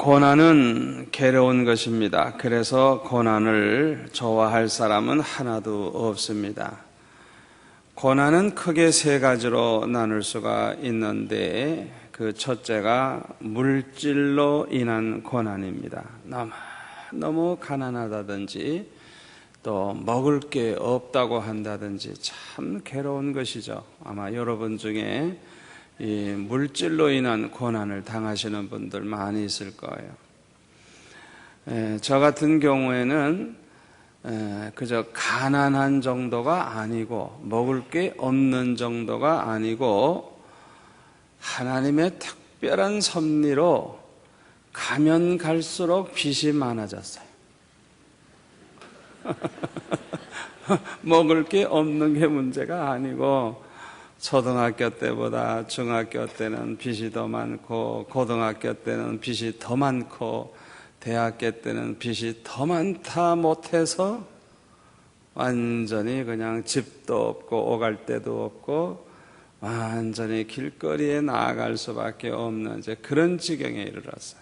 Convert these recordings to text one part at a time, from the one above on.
고난은 괴로운 것입니다. 그래서 고난을 좋아할 사람은 하나도 없습니다. 고난은 크게 세 가지로 나눌 수가 있는데 그 첫째가 물질로 인한 고난입니다. 너무 가난하다든지 또 먹을 게 없다고 한다든지 참 괴로운 것이죠. 아마 여러분 중에 이 물질로 인한 고난을 당하시는 분들 많이 있을 거예요. 저 같은 경우에는 그저 가난한 정도가 아니고 먹을 게 없는 정도가 아니고 하나님의 특별한 섭리로 가면 갈수록 빚이 많아졌어요. 먹을 게 없는 게 문제가 아니고 초등학교 때보다 중학교 때는 빚이 더 많고 고등학교 때는 빚이 더 많고 대학교 때는 빚이 더 많다 못해서 완전히 그냥 집도 없고 오갈 데도 없고 완전히 길거리에 나아갈 수밖에 없는 이제 그런 지경에 이르렀어요.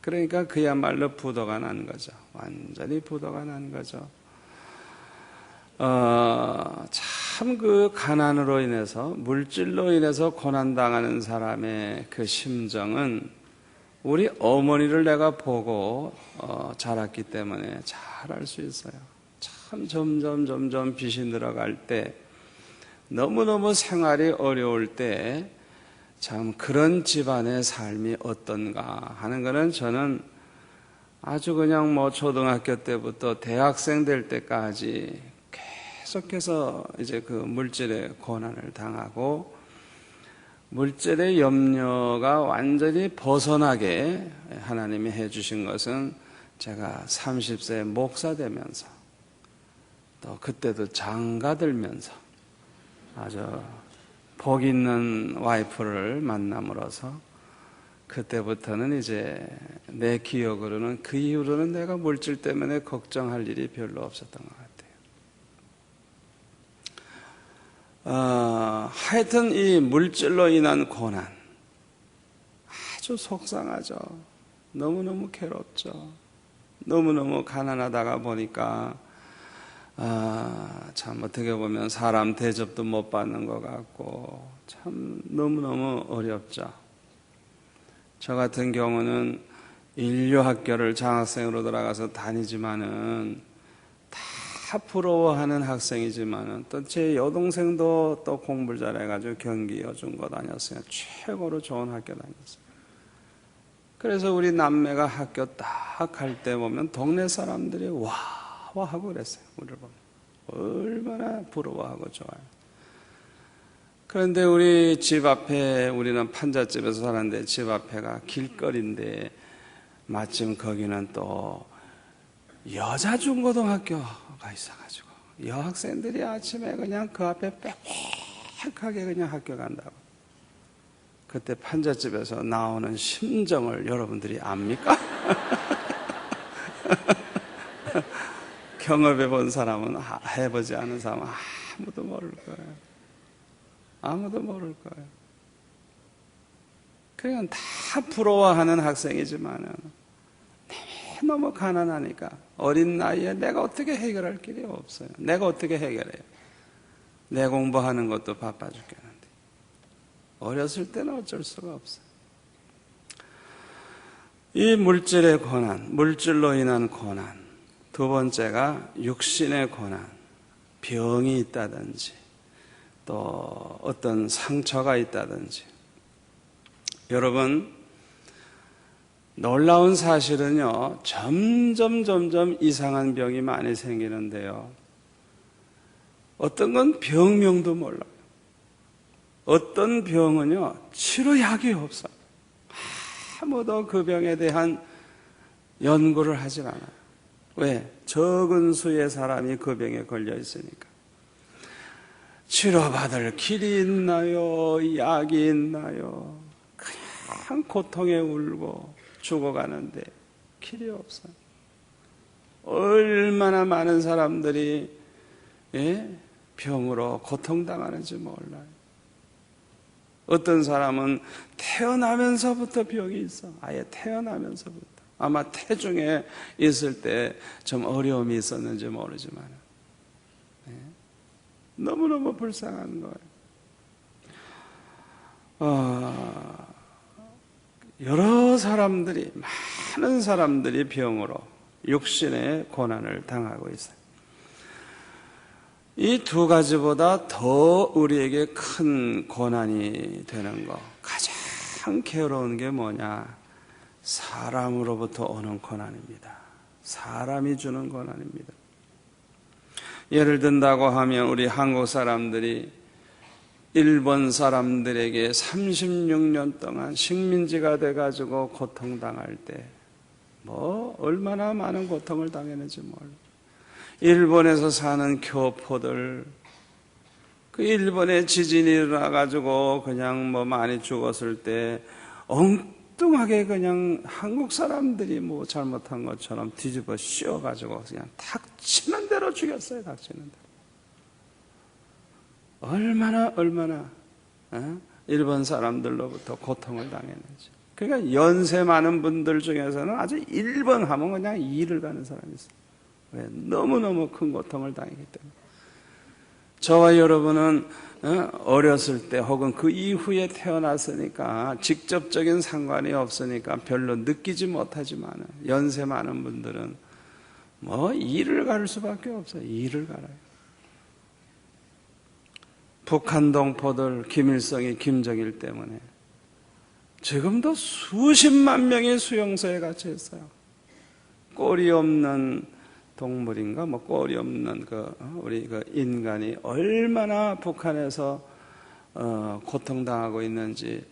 그러니까 그야말로 부도가 난 거죠. 완전히 부도가 난 거죠. 참 그 가난으로 인해서 물질로 인해서 고난당하는 사람의 그 심정은 우리 어머니를 내가 보고 자랐기 때문에 잘 알 수 있어요. 참 점점 빚이 늘어갈 때 너무너무 생활이 어려울 때 참 그런 집안의 삶이 어떤가 하는 거는 저는 아주 그냥 뭐 초등학교 때부터 대학생 될 때까지 계속해서 이제 그 물질의 고난을 당하고 물질의 염려가 완전히 벗어나게 하나님이 해주신 것은 제가 30세 목사 되면서 또 그때도 장가 들면서 아주 복 있는 와이프를 만남으로써 그때부터는 이제 내 기억으로는 그 이후로는 내가 물질 때문에 걱정할 일이 별로 없었던 것 같아요. 하여튼 이 물질로 인한 고난 아주 속상하죠. 너무너무 괴롭죠. 너무너무 가난하다가 보니까 참 어떻게 보면 사람 대접도 못 받는 것 같고 참 너무너무 어렵죠. 저 같은 경우는 인류학교를 장학생으로 들어가서 다니지만은 다 부러워하는 학생이지만은 또 제 여동생도 또 공부를 잘해가지고 경기 여중고 다녔어요. 최고로 좋은 학교 다녔어요. 그래서 우리 남매가 학교 딱 갈 때 보면 동네 사람들이 와 하고 그랬어요. 우리를 보면 얼마나 부러워하고 좋아요. 그런데 우리 집 앞에 우리는 판잣집에서 사는데 집 앞에가 길거리인데 마침 거기는 또 여자 중고등학교가 있어가지고 여학생들이 아침에 그냥 그 앞에 빽빽하게 그냥 학교 간다고. 그때 판잣집에서 나오는 심정을 여러분들이 압니까? 경험해 본 사람은 해보지 않은 사람은 아무도 모를 거예요. 아무도 모를 거예요. 그냥 다 부러워하는 학생이지만은 너무 가난하니까 어린 나이에 내가 어떻게 해결할 길이 없어요. 내가 어떻게 해결해요? 내 공부하는 것도 바빠 죽겠는데. 어렸을 때는 어쩔 수가 없어요. 이 물질의 고난, 물질로 인한 고난. 두 번째가 육신의 고난, 병이 있다든지 또 어떤 상처가 있다든지. 여러분, 놀라운 사실은요, 점점 이상한 병이 많이 생기는데요. 어떤 건 병명도 몰라요. 어떤 병은요, 치료약이 없어요. 아무도 그 병에 대한 연구를 하지 않아요. 왜? 적은 수의 사람이 그 병에 걸려 있으니까. 치료받을 길이 있나요? 약이 있나요? 그냥 고통에 울고 죽어가는데 길이 없어요. 얼마나 많은 사람들이 병으로 고통당하는지 몰라요. 어떤 사람은 태어나면서부터 병이 있어. 아예 태어나면서부터. 아마 태중에 있을 때 좀 어려움이 있었는지 모르지만 너무너무 불쌍한 거예요. 여러 사람들이, 많은 사람들이 병으로 육신의 고난을 당하고 있어요. 이 두 가지보다 더 우리에게 큰 고난이 되는 거, 가장 괴로운 게 뭐냐? 사람으로부터 오는 고난입니다. 사람이 주는 고난입니다. 예를 든다고 하면 우리 한국 사람들이 일본 사람들에게 36년 동안 식민지가 돼가지고 고통당할 때 얼마나 많은 고통을 당했는지 몰라. 일본에서 사는 교포들, 그 일본에 지진이 일어나가지고 그냥 많이 죽었을 때 엉뚱하게 그냥 한국 사람들이 잘못한 것처럼 뒤집어 씌워가지고 그냥 닥치는 대로 죽였어요. 닥치는 대로. 얼마나 일본 사람들로부터 고통을 당했는지. 그러니까 연세 많은 분들 중에서는 아주 일본 하면 그냥 이를 가는 사람이 있어요. 왜? 너무너무 큰 고통을 당했기 때문에. 저와 여러분은 어렸을 때 혹은 그 이후에 태어났으니까 직접적인 상관이 없으니까 별로 느끼지 못하지만 연세 많은 분들은 이를 갈 수밖에 없어요. 이를 갈아요. 북한 동포들, 김일성이 김정일 때문에 지금도 수십만 명이 수용소에 갇혀 있어요. 꼬리 없는 동물인가, 꼬리 없는 우리 인간이 얼마나 북한에서 고통당하고 있는지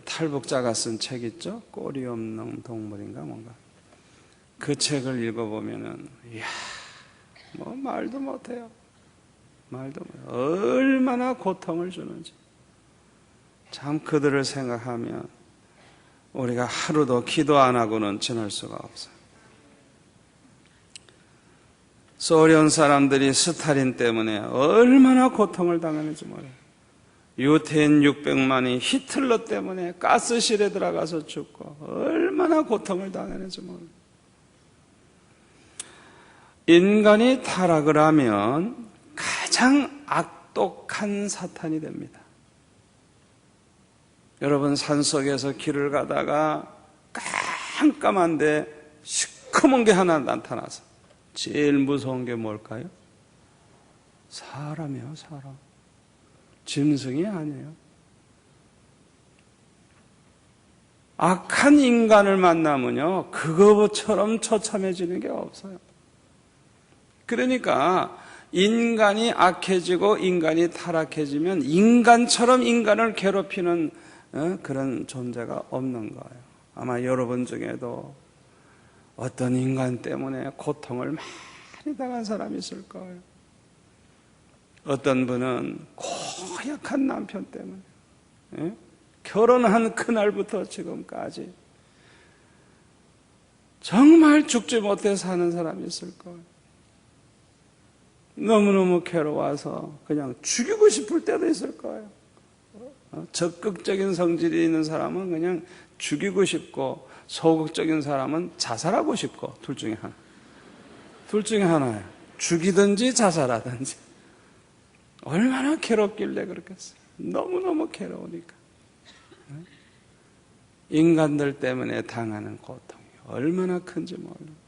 탈북자가 쓴 책 있죠? 꼬리 없는 동물인가 뭔가. 그 책을 읽어보면은, 이야, 말도 못해요. 말도 못해요. 얼마나 고통을 주는지. 참 그들을 생각하면 우리가 하루도 기도 안 하고는 지낼 수가 없어요. 소련 사람들이 스탈린 때문에 얼마나 고통을 당하는지 몰라요. 유태인 600만이 히틀러 때문에 가스실에 들어가서 죽고 얼마나 고통을 당하는지 몰라요. 인간이 타락을 하면 가장 악독한 사탄이 됩니다. 여러분 산속에서 길을 가다가 깜깜한데 시커먼 게 하나 나타나서 제일 무서운 게 뭘까요? 사람이요, 사람. 짐승이 아니에요. 악한 인간을 만나면요, 그거처럼 처참해지는 게 없어요. 그러니까 인간이 악해지고 인간이 타락해지면 인간처럼 인간을 괴롭히는 그런 존재가 없는 거예요. 아마 여러분 중에도 어떤 인간 때문에 고통을 많이 당한 사람이 있을 거예요. 어떤 분은 고약한 남편 때문에 결혼한 그날부터 지금까지 정말 죽지 못해 사는 사람이 있을 거예요. 너무너무 괴로워서 그냥 죽이고 싶을 때도 있을 거예요. 적극적인 성질이 있는 사람은 그냥 죽이고 싶고 소극적인 사람은 자살하고 싶고 둘 중에 하나. 둘 중에 하나예요. 죽이든지 자살하든지. 얼마나 괴롭길래 그렇겠어요. 너무너무 괴로우니까. 인간들 때문에 당하는 고통이 얼마나 큰지 몰라요.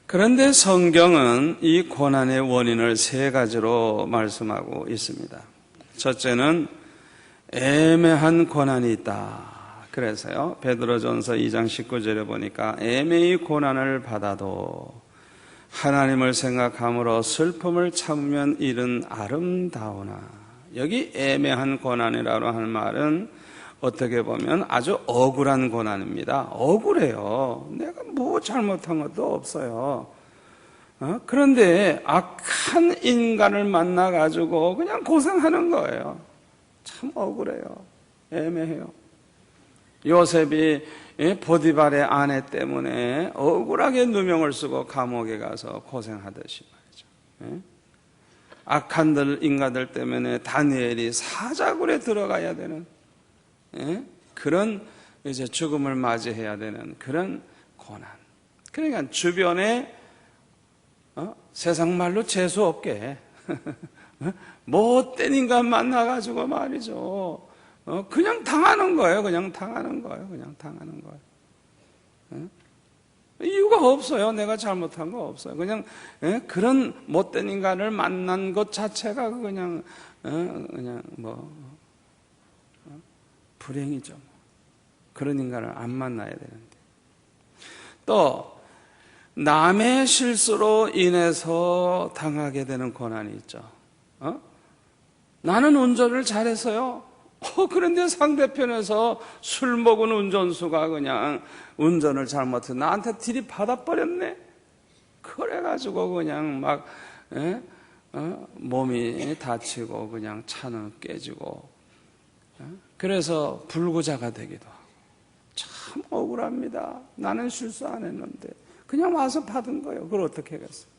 그런데 성경은 이 고난의 원인을 세 가지로 말씀하고 있습니다. 첫째는 애매한 고난이 있다. 그래서요, 베드로전서 2장 19절에 보니까 애매히 고난을 받아도 하나님을 생각함으로 슬픔을 참으면 일은 아름다우나. 여기 애매한 고난이라고 하는 말은 어떻게 보면 아주 억울한 고난입니다. 억울해요. 내가 잘못한 것도 없어요. 그런데 악한 인간을 만나가지고 그냥 고생하는 거예요. 참 억울해요. 애매해요. 요셉이 보디발의 아내 때문에 억울하게 누명을 쓰고 감옥에 가서 고생하듯이 말이죠. 악한 인간들 때문에 다니엘이 사자굴에 들어가야 되는 그런 이제 죽음을 맞이해야 되는 그런 고난. 그러니까 주변에 세상 말로 재수 없게 못된 인간 만나가지고 말이죠. 그냥 당하는 거예요. 그냥 당하는 거예요. 그냥 당하는 거예요. 이유가 없어요. 내가 잘못한 거 없어요. 그냥 그런 못된 인간을 만난 것 자체가 그냥 불행이죠. 그런 인간을 안 만나야 되는데. 또 남의 실수로 인해서 당하게 되는 고난이 있죠. 나는 운전을 잘했어요. 그런데 상대편에서 술 먹은 운전수가 그냥 운전을 잘못해서 나한테 들이받아버렸네. 그래가지고 그냥 막 몸이 다치고 그냥 차는 깨지고 그래서 불구자가 되기도 하고 참 억울합니다. 나는 실수 안 했는데 그냥 와서 받은 거예요. 그걸 어떻게 하겠어요?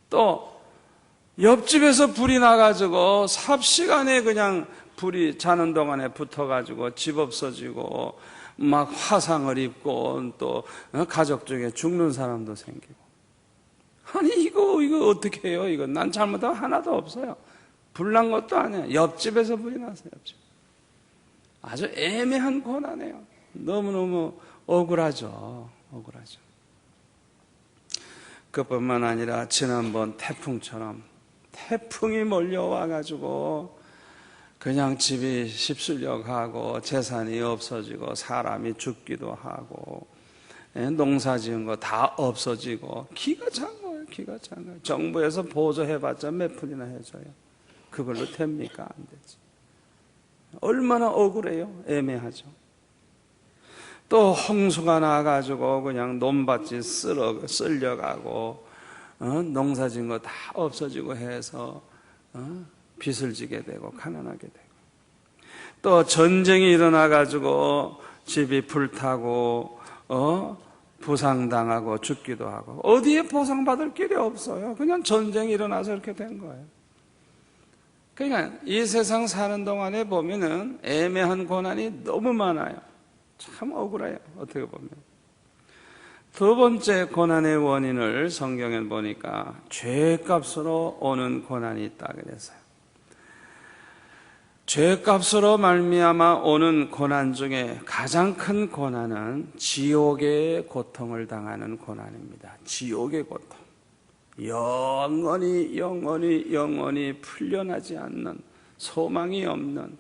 또 옆집에서 불이 나가지고 삽시간에 그냥 불이 자는 동안에 붙어가지고 집 없어지고 막 화상을 입고 또 가족 중에 죽는 사람도 생기고. 아니 이거 어떻게 해요? 이거 난 잘못한 거 하나도 없어요. 불난 것도 아니에요. 옆집에서 불이 났어요. 옆집. 아주 애매한 고난이에요. 너무너무 억울하죠. 억울하죠. 그뿐만 아니라 지난번 태풍처럼 태풍이 몰려와가지고 그냥 집이 휩쓸려 가고 재산이 없어지고 사람이 죽기도 하고 농사 지은 거 다 없어지고 기가 찬 거예요. 기가 찬 거예요. 정부에서 보조해봤자 몇 푼이나 해줘요. 그걸로 됩니까? 안 되지. 얼마나 억울해요. 애매하죠. 또 홍수가 나가지고 그냥 논밭이 쓸려가고 농사 지은 거 다 없어지고 해서 빚을 지게 되고 가난하게 되고 또 전쟁이 일어나가지고 집이 불타고 부상당하고 죽기도 하고 어디에 보상받을 길이 없어요. 그냥 전쟁이 일어나서 이렇게 된 거예요. 그러니까 이 세상 사는 동안에 보면은 애매한 고난이 너무 많아요. 참 억울해요. 어떻게 보면. 두 번째 고난의 원인을 성경에 보니까 죄값으로 오는 고난이 있다 그랬어요. 죄값으로 말미암아 오는 고난 중에 가장 큰 고난은 지옥의 고통을 당하는 고난입니다. 지옥의 고통. 영원히 풀려나지 않는 소망이 없는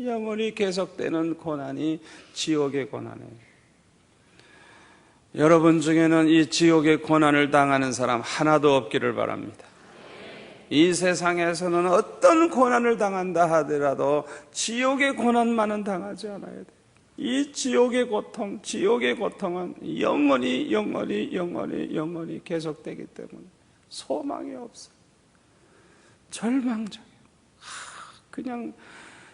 영원히 계속되는 고난이 지옥의 고난이에요. 여러분 중에는 이 지옥의 고난을 당하는 사람 하나도 없기를 바랍니다. 이 세상에서는 어떤 고난을 당한다 하더라도 지옥의 고난만은 당하지 않아야 돼요. 이 지옥의 고통은 영원히 계속되기 때문에 소망이 없어요. 절망적이에요. 그냥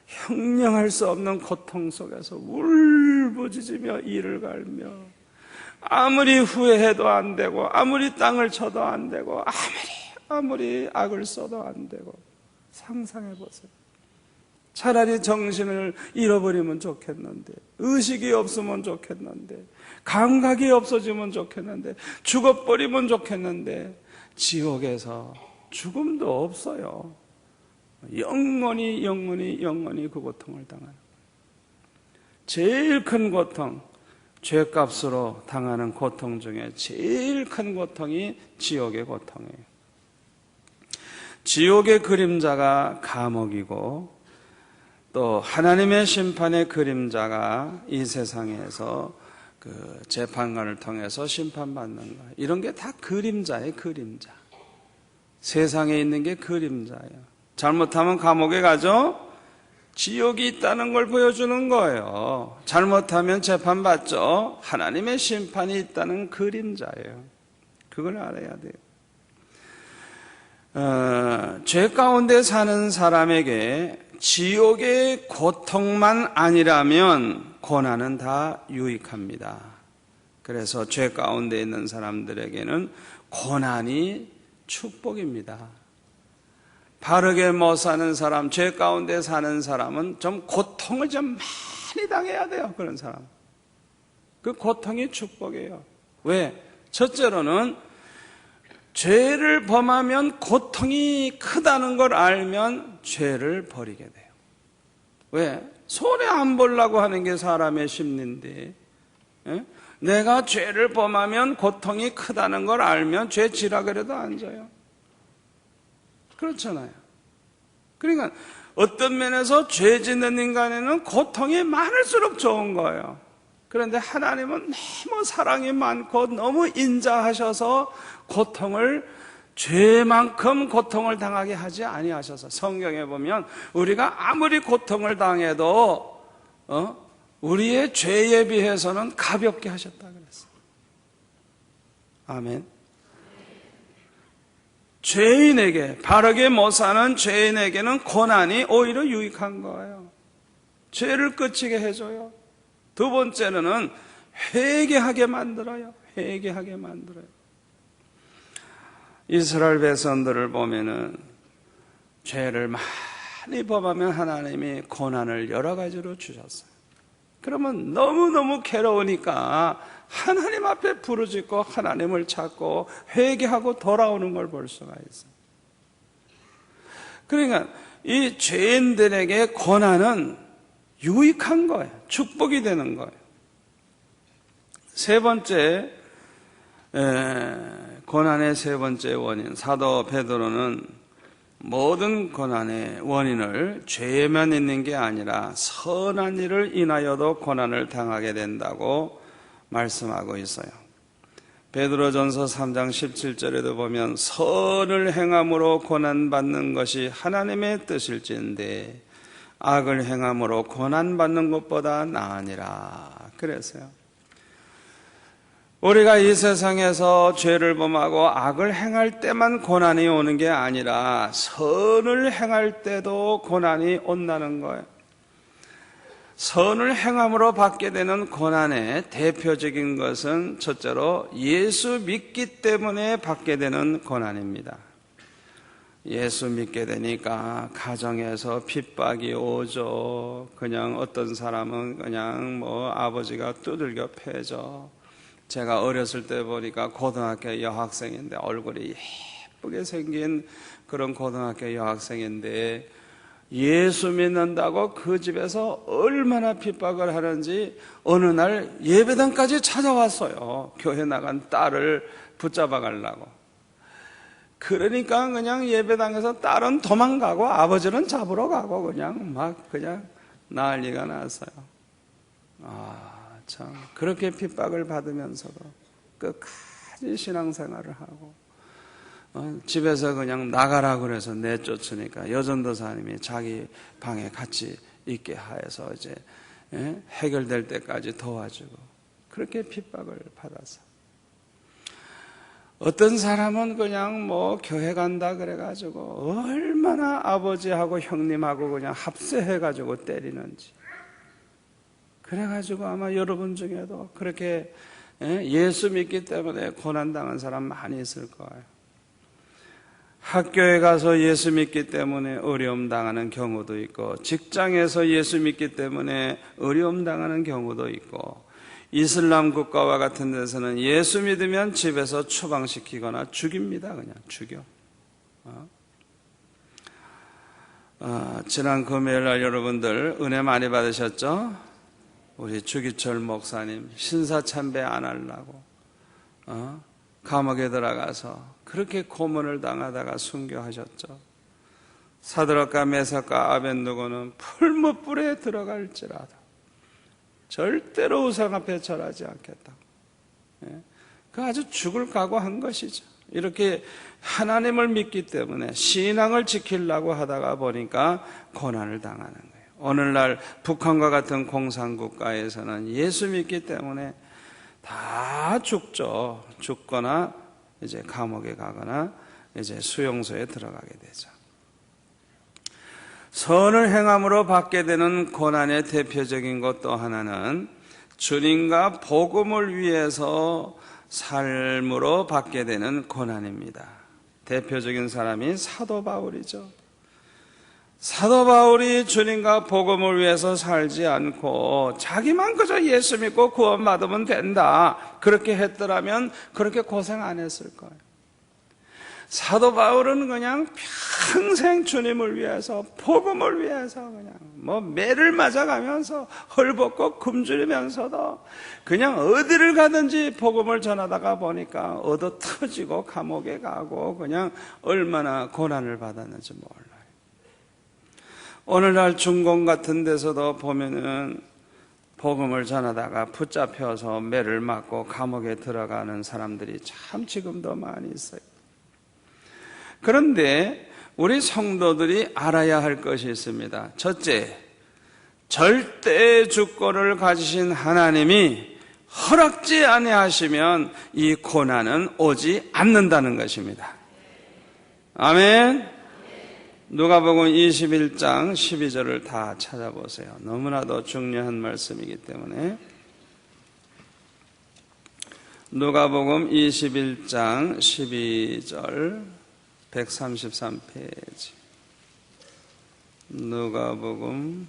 형량할 수 없는 고통 속에서 울부짖으며 이를 갈며 아무리 후회해도 안 되고 아무리 땅을 쳐도 안 되고 아무리 악을 써도 안 되고. 상상해 보세요. 차라리 정신을 잃어버리면 좋겠는데, 의식이 없으면 좋겠는데, 감각이 없어지면 좋겠는데, 죽어버리면 좋겠는데, 지옥에서 죽음도 없어요. 영원히 그 고통을 당하는 거예요. 제일 큰 고통, 죄값으로 당하는 고통 중에 제일 큰 고통이 지옥의 고통이에요. 지옥의 그림자가 감옥이고 또 하나님의 심판의 그림자가 이 세상에서 그 재판관을 통해서 심판받는 거예요. 이런 게 다 그림자예요. 그림자. 세상에 있는 게 그림자예요. 잘못하면 감옥에 가죠. 지옥이 있다는 걸 보여주는 거예요. 잘못하면 재판받죠. 하나님의 심판이 있다는 그림자예요. 그걸 알아야 돼요. 죄 가운데 사는 사람에게 지옥의 고통만 아니라면 고난은 다 유익합니다. 그래서 죄 가운데 있는 사람들에게는 고난이 축복입니다. 바르게 못 사는 사람, 죄 가운데 사는 사람은 좀 고통을 좀 많이 당해야 돼요. 그런 사람. 그 고통이 축복이에요. 왜? 첫째로는 죄를 범하면 고통이 크다는 걸 알면 죄를 버리게 돼요. 왜? 손해 안 보려고 하는 게 사람의 심리인데, 내가 죄를 범하면 고통이 크다는 걸 알면 죄 지라그래도 안 져요. 그렇잖아요. 그러니까 어떤 면에서 죄 짓는 인간에는 고통이 많을수록 좋은 거예요. 그런데 하나님은 너무 사랑이 많고 너무 인자하셔서 죄만큼 고통을 당하게 하지 아니하셔서, 성경에 보면 우리가 아무리 고통을 당해도 우리의 죄에 비해서는 가볍게 하셨다 그랬어요. 아멘. 죄인에게, 바르게 못 사는 죄인에게는 고난이 오히려 유익한 거예요. 죄를 끝이게 해줘요. 두 번째로는 회개하게 만들어요. 회개하게 만들어요. 이스라엘 백성들을 보면은 죄를 많이 범하면 하나님이 고난을 여러 가지로 주셨어요. 그러면 너무너무 괴로우니까 하나님 앞에 부르짖고 하나님을 찾고 회개하고 돌아오는 걸 볼 수가 있어요. 그러니까 이 죄인들에게 고난은 유익한 거예요. 축복이 되는 거예요. 세 번째, 고난의 세 번째 원인, 사도 베드로는 모든 고난의 원인을 죄에만 있는 게 아니라 선한 일을 인하여도 고난을 당하게 된다고 말씀하고 있어요. 베드로전서 3장 17절에도 보면 선을 행함으로 고난받는 것이 하나님의 뜻일진데 악을 행함으로 고난받는 것보다 나으니라 그랬어요. 우리가 이 세상에서 죄를 범하고 악을 행할 때만 고난이 오는 게 아니라 선을 행할 때도 고난이 온다는 거예요. 선을 행함으로 받게 되는 고난의 대표적인 것은 첫째로 예수 믿기 때문에 받게 되는 고난입니다. 예수 믿게 되니까 가정에서 핍박이 오죠. 그냥 어떤 사람은 그냥 아버지가 두들겨 패죠. 제가 어렸을 때 보니까 고등학교 여학생인데 얼굴이 예쁘게 생긴 그런 고등학교 여학생인데 예수 믿는다고 그 집에서 얼마나 핍박을 하는지 어느 날 예배당까지 찾아왔어요. 교회 나간 딸을 붙잡아 가려고. 그러니까 그냥 예배당에서 딸은 도망가고 아버지는 잡으러 가고 그냥 난리가 났어요. 참 그렇게 핍박을 받으면서도 끝까지 신앙생활을 하고 집에서 그냥 나가라고 그래서 내쫓으니까 여전도사님이 자기 방에 같이 있게 하여서 이제 해결될 때까지 도와주고 그렇게 핍박을 받았어. 어떤 사람은 그냥 교회 간다 그래가지고 얼마나 아버지하고 형님하고 그냥 합세해가지고 때리는지. 그래가지고 아마 여러분 중에도 그렇게 예수 믿기 때문에 고난당한 사람 많이 있을 거예요. 학교에 가서 예수 믿기 때문에 어려움 당하는 경우도 있고, 직장에서 예수 믿기 때문에 어려움 당하는 경우도 있고, 이슬람 국가와 같은 데서는 예수 믿으면 집에서 추방시키거나 죽입니다. 그냥 죽여. 지난 금요일 날 여러분들 은혜 많이 받으셨죠? 우리 주기철 목사님 신사참배 안 하려고 감옥에 들어가서 그렇게 고문을 당하다가 순교하셨죠. 사드락과 메삭과 아벳느고는 풀무불에 들어갈지라도 절대로 우상 앞에 절하지 않겠다. 그 아주 죽을 각오한 것이죠. 이렇게 하나님을 믿기 때문에 신앙을 지키려고 하다가 보니까 고난을 당하는 거예요. 오늘날 북한과 같은 공산국가에서는 예수 믿기 때문에 다 죽죠. 죽거나 이제 감옥에 가거나 이제 수용소에 들어가게 되죠. 선을 행함으로 받게 되는 고난의 대표적인 것 또 하나는 주님과 복음을 위해서 삶으로 받게 되는 고난입니다. 대표적인 사람이 사도 바울이죠. 사도 바울이 주님과 복음을 위해서 살지 않고 자기만 그저 예수 믿고 구원받으면 된다, 그렇게 했더라면 그렇게 고생 안 했을 거예요. 사도 바울은 그냥 평생 주님을 위해서, 복음을 위해서 그냥 매를 맞아가면서 헐벗고 굶주리면서도 그냥 어디를 가든지 복음을 전하다가 보니까 얻어 터지고 감옥에 가고 그냥 얼마나 고난을 받았는지 몰라요. 오늘날 중공 같은 데서도 보면은 복음을 전하다가 붙잡혀서 매를 맞고 감옥에 들어가는 사람들이 참 지금도 많이 있어요. 그런데 우리 성도들이 알아야 할 것이 있습니다. 첫째, 절대 주권을 가지신 하나님이 허락지 아니하시면 이 고난은 오지 않는다는 것입니다. 아멘. 누가복음 21장 12절을 다 찾아보세요. 너무나도 중요한 말씀이기 때문에. 누가복음 21장 12절 133페이지. 누가복음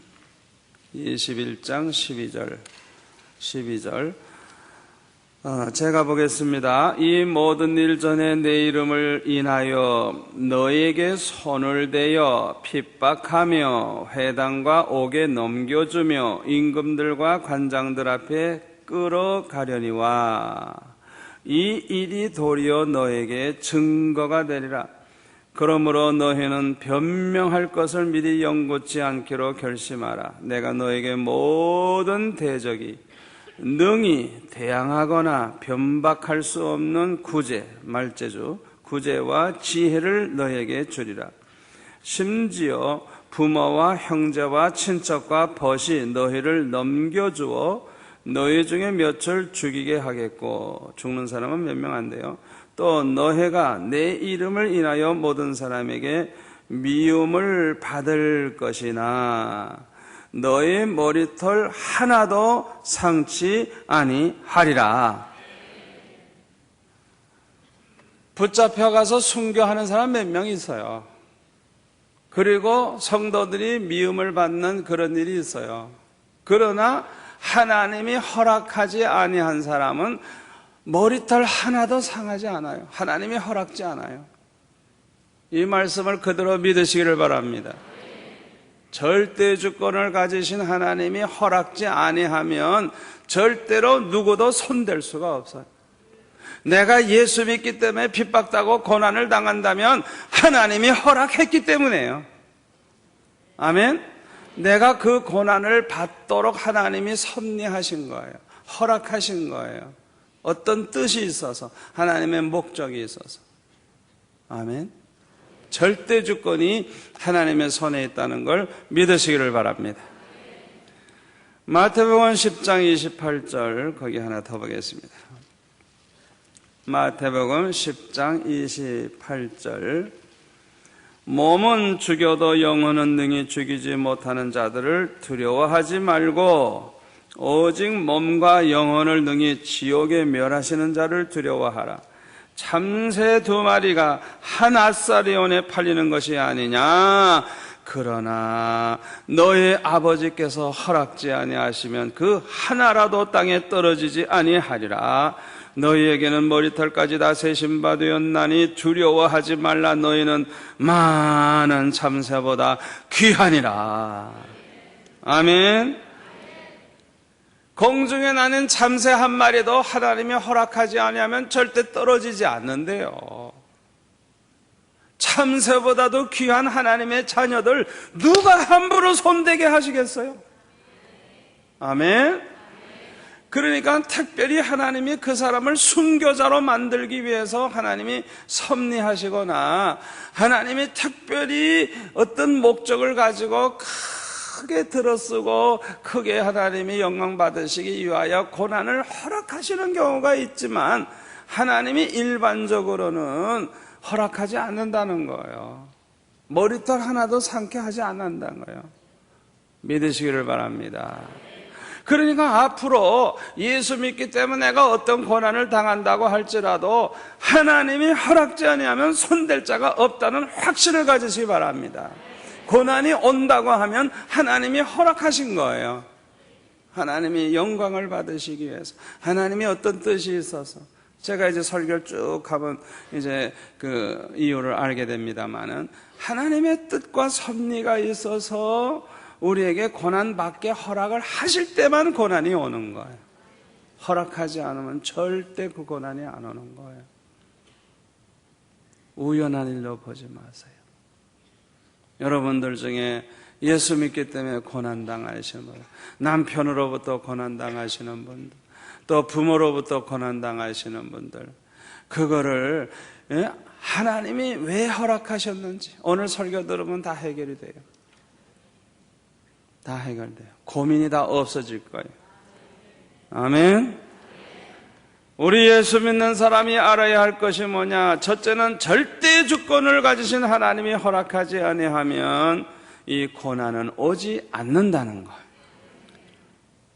21장 12절 제가 보겠습니다. 이 모든 일 전에 내 이름을 인하여 너에게 손을 대어 핍박하며 회당과 옥에 넘겨주며 임금들과 관장들 앞에 끌어가려니와 이 일이 도리어 너에게 증거가 되리라. 그러므로 너희는 변명할 것을 미리 연고치 않기로 결심하라. 내가 너에게 모든 대적이 능히 대항하거나 변박할 수 없는 구제, 말재주, 구제와 지혜를 너에게 주리라. 심지어 부모와 형제와 친척과 벗이 너희를 넘겨주어 너희 중에 몇을 죽이게 하겠고, 죽는 사람은 몇 명 안 돼요. 또 너희가 내 이름을 인하여 모든 사람에게 미움을 받을 것이나 너의 머리털 하나도 상치 아니하리라. 붙잡혀가서 순교하는 사람 몇 명 있어요. 그리고 성도들이 미움을 받는 그런 일이 있어요. 그러나 하나님이 허락하지 아니한 사람은 머리털 하나도 상하지 않아요. 하나님이 허락지 않아요. 이 말씀을 그대로 믿으시기를 바랍니다. 절대 주권을 가지신 하나님이 허락지 아니하면 절대로 누구도 손댈 수가 없어요. 내가 예수 믿기 때문에 핍박당하고 고난을 당한다면 하나님이 허락했기 때문에요. 아멘. 내가 그 고난을 받도록 하나님이 섭리하신 거예요. 허락하신 거예요. 어떤 뜻이 있어서, 하나님의 목적이 있어서. 아멘. 절대 주권이 하나님의 손에 있다는 걸 믿으시기를 바랍니다. 마태복음 10장 28절 거기 하나 더 보겠습니다. 마태복음 10장 28절 몸은 죽여도 영혼은 능히 죽이지 못하는 자들을 두려워하지 말고 오직 몸과 영혼을 능히 지옥에 멸하시는 자를 두려워하라. 참새 2마리가 한 아사리온에 팔리는 것이 아니냐. 그러나 너의 아버지께서 허락지 아니하시면 그 하나라도 땅에 떨어지지 아니하리라. 너희에게는 머리털까지 다 세신바 되었나니 두려워하지 말라. 너희는 많은 참새보다 귀하니라. 아멘. 공중에 나는 참새 한 마리도 하나님이 허락하지 아니하면 절대 떨어지지 않는데요. 참새보다도 귀한 하나님의 자녀들 누가 함부로 손대게 하시겠어요? 아멘. 그러니까 특별히 하나님이 그 사람을 순교자로 만들기 위해서 하나님이 섭리하시거나 하나님이 특별히 어떤 목적을 가지고 크게 들어쓰고 크게 하나님이 영광 받으시기 위하여 고난을 허락하시는 경우가 있지만 하나님이 일반적으로는 허락하지 않는다는 거예요. 머리털 하나도 상케 하지 않는다는 거예요. 믿으시기를 바랍니다. 그러니까 앞으로 예수 믿기 때문에 내가 어떤 고난을 당한다고 할지라도 하나님이 허락지 아니하면 손댈 자가 없다는 확신을 가지시기 바랍니다. 고난이 온다고 하면 하나님이 허락하신 거예요. 하나님이 영광을 받으시기 위해서, 하나님이 어떤 뜻이 있어서. 제가 이제 설교를 쭉 하면 이제 그 이유를 알게 됩니다만은, 하나님의 뜻과 섭리가 있어서 우리에게 고난 받게 허락을 하실 때만 고난이 오는 거예요. 허락하지 않으면 절대 그 고난이 안 오는 거예요. 우연한 일로 보지 마세요. 여러분들 중에 예수 믿기 때문에 고난당하시는 분, 남편으로부터 고난당하시는 분들, 또 부모로부터 고난당하시는 분들, 그거를 하나님이 왜 허락하셨는지 오늘 설교 들으면 다 해결이 돼요. 다 해결돼요. 고민이 다 없어질 거예요. 아멘. 우리 예수 믿는 사람이 알아야 할 것이 뭐냐? 첫째는 절대 주권을 가지신 하나님이 허락하지 아니하면 이 고난은 오지 않는다는 것.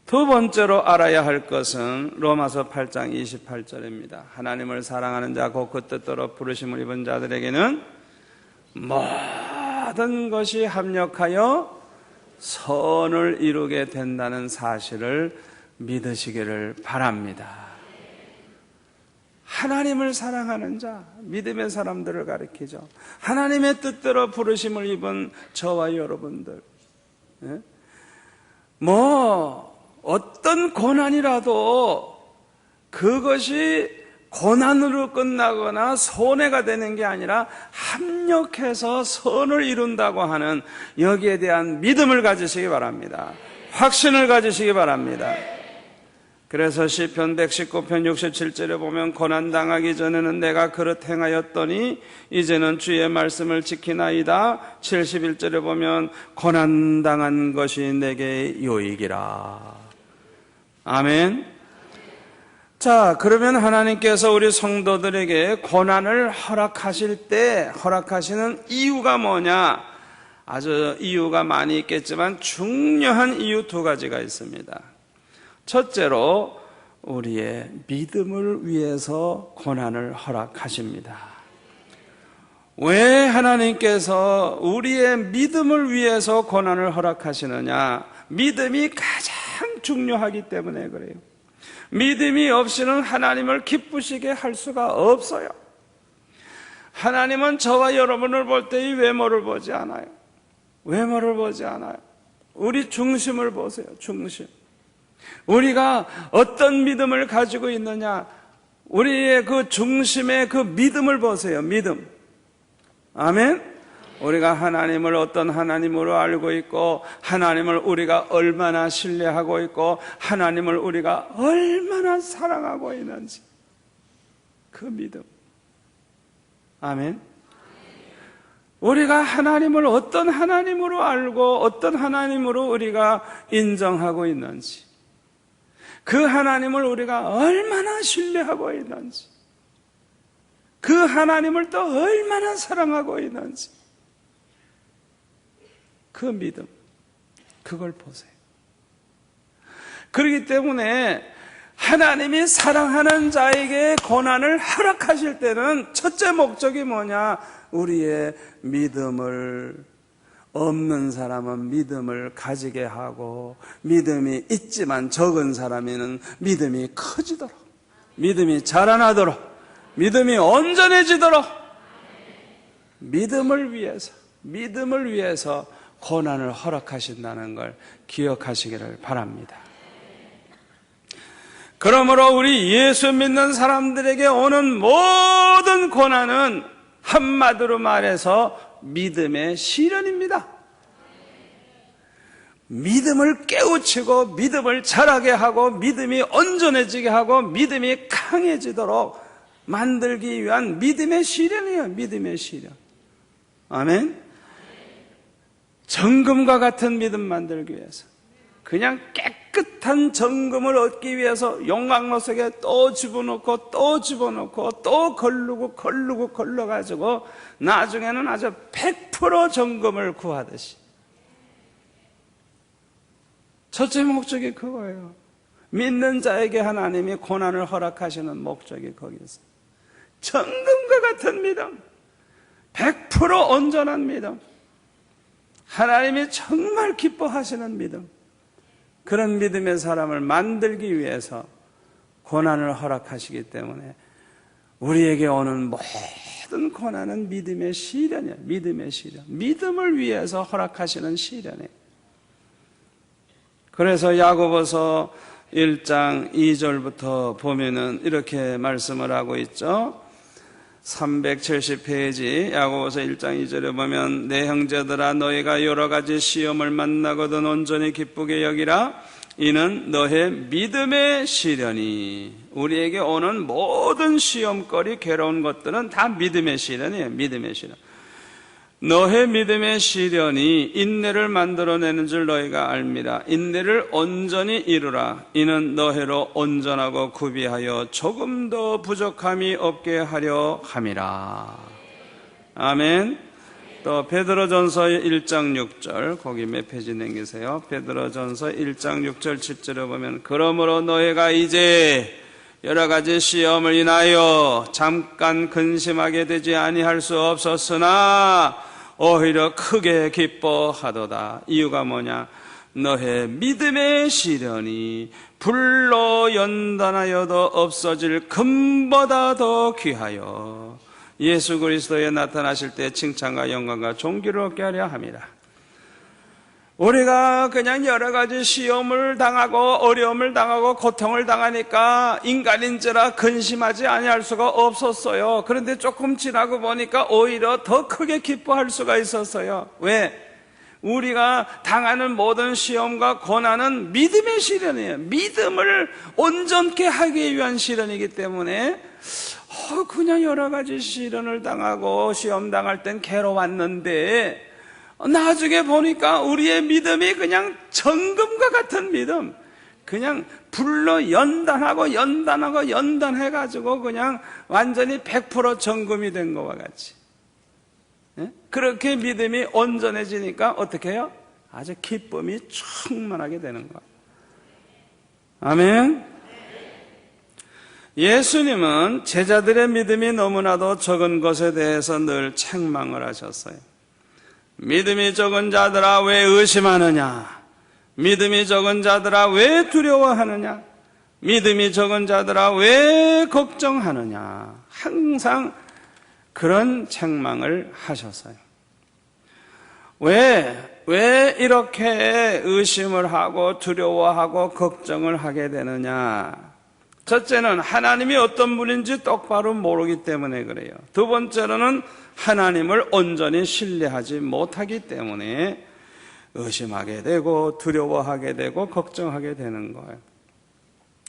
두 번째로 알아야 할 것은 로마서 8장 28절입니다. 하나님을 사랑하는 자 곧 그 뜻대로 부르심을 입은 자들에게는 모든 것이 합력하여 선을 이루게 된다는 사실을 믿으시기를 바랍니다. 하나님을 사랑하는 자, 믿음의 사람들을 가리키죠. 하나님의 뜻대로 부르심을 입은 저와 여러분들, 어떤 고난이라도 그것이 고난으로 끝나거나 손해가 되는 게 아니라 합력해서 선을 이룬다고 하는 여기에 대한 믿음을 가지시기 바랍니다. 확신을 가지시기 바랍니다. 그래서 시편 119편 67절에 보면 고난당하기 전에는 내가 그릇 행하였더니 이제는 주의 말씀을 지키나이다. 71절에 보면 고난당한 것이 내게 유익이라. 아멘. 자, 그러면 하나님께서 우리 성도들에게 고난을 허락하실 때 허락하시는 이유가 뭐냐? 아주 이유가 많이 있겠지만 중요한 이유 두 가지가 있습니다. 첫째로 우리의 믿음을 위해서 고난을 허락하십니다. 왜 하나님께서 우리의 믿음을 위해서 고난을 허락하시느냐? 믿음이 가장 중요하기 때문에 그래요. 믿음이 없이는 하나님을 기쁘시게 할 수가 없어요. 하나님은 저와 여러분을 볼 때 이 외모를 보지 않아요. 외모를 보지 않아요. 우리 중심을 보세요. 중심. 우리가 어떤 믿음을 가지고 있느냐, 우리의 그 중심의 그 믿음을 보세요. 믿음. 아멘. 우리가 하나님을 어떤 하나님으로 알고 있고, 하나님을 우리가 얼마나 신뢰하고 있고, 하나님을 우리가 얼마나 사랑하고 있는지, 그 믿음. 아멘. 우리가 하나님을 어떤 하나님으로 알고 어떤 하나님으로 우리가 인정하고 있는지, 그 하나님을 우리가 얼마나 신뢰하고 있는지, 그 하나님을 또 얼마나 사랑하고 있는지, 그 믿음, 그걸 보세요. 그렇기 때문에 하나님이 사랑하는 자에게 고난을 허락하실 때는 첫째 목적이 뭐냐? 우리의 믿음을, 없는 사람은 믿음을 가지게 하고, 믿음이 있지만 적은 사람에는 믿음이 커지도록, 믿음이 자라나도록, 믿음이 온전해지도록, 믿음을 위해서 고난을 허락하신다는 걸 기억하시기를 바랍니다. 그러므로 우리 예수 믿는 사람들에게 오는 모든 고난은 한마디로 말해서 믿음의 시련입니다. 믿음을 깨우치고 믿음을 자라게 하고 믿음이 온전해지게 하고 믿음이 강해지도록 만들기 위한 믿음의 시련이에요. 믿음의 시련. 아멘. 정금과 같은 믿음 만들기 위해서, 그냥 깨끗한 정금을 얻기 위해서 용광로 속에 또 집어넣고 또 집어넣고 또 걸러가지고 나중에는 아주 100% 정금을 구하듯이 첫째 목적이 그거예요. 믿는 자에게 하나님이 고난을 허락하시는 목적이 거기 있어요. 정금과 같은 믿음, 100% 온전한 믿음, 하나님이 정말 기뻐하시는 믿음, 그런 믿음의 사람을 만들기 위해서 고난을 허락하시기 때문에 우리에게 오는 모든 고난은 믿음의 시련이에요. 믿음의 시련. 믿음을 위해서 허락하시는 시련이에요. 그래서 야고보서 1장 2절부터 보면은 이렇게 말씀을 하고 있죠. 370페이지 야고보서 1장 2절에 보면 내 형제들아 너희가 여러 가지 시험을 만나거든 온전히 기쁘게 여기라. 이는 너의 믿음의 시련이. 우리에게 오는 모든 시험거리 괴로운 것들은 다 믿음의 시련이에요. 믿음의 시련. 너의 믿음의 시련이 인내를 만들어내는 줄 너희가 알미라. 인내를 온전히 이루라. 이는 너희로 온전하고 구비하여 조금 더 부족함이 없게 하려 함이라. 아멘. 또 베드로전서 1장 6절, 거기 몇 페이지 남기세요. 베드로전서 1장 6절 7절에 보면 그러므로 너희가 이제 여러 가지 시험을 인하여 잠깐 근심하게 되지 아니할 수 없었으나 오히려 크게 기뻐하도다. 이유가 뭐냐? 너의 믿음의 시련이 불로 연단하여도 없어질 금보다 더 귀하여 예수 그리스도에 나타나실 때 칭찬과 영광과 존귀를 얻게 하려 함이라. 우리가 그냥 여러 가지 시험을 당하고 어려움을 당하고 고통을 당하니까 인간인지라 근심하지 아니할 수가 없었어요. 그런데 조금 지나고 보니까 오히려 더 크게 기뻐할 수가 있었어요. 왜? 우리가 당하는 모든 시험과 고난은 믿음의 시련이에요. 믿음을 온전케 하기 위한 시련이기 때문에 그냥 여러 가지 시련을 당하고 시험 당할 땐 괴로웠는데 나중에 보니까 우리의 믿음이 그냥 정금과 같은 믿음, 그냥 불로 연단해가지고 그냥 완전히 100% 정금이 된 것과 같이, 그렇게 믿음이 온전해지니까 어떻게 해요? 아주 기쁨이 충만하게 되는 거예요. 아멘. 예수님은 제자들의 믿음이 너무나도 적은 것에 대해서 늘 책망을 하셨어요. 믿음이 적은 자들아 왜 의심하느냐? 믿음이 적은 자들아 왜 두려워하느냐? 믿음이 적은 자들아 왜 걱정하느냐? 항상 그런 책망을 하셨어요. 왜 이렇게 의심을 하고 두려워하고 걱정을 하게 되느냐? 첫째는 하나님이 어떤 분인지 똑바로 모르기 때문에 그래요. 두 번째로는 하나님을 온전히 신뢰하지 못하기 때문에 의심하게 되고 두려워하게 되고 걱정하게 되는 거예요.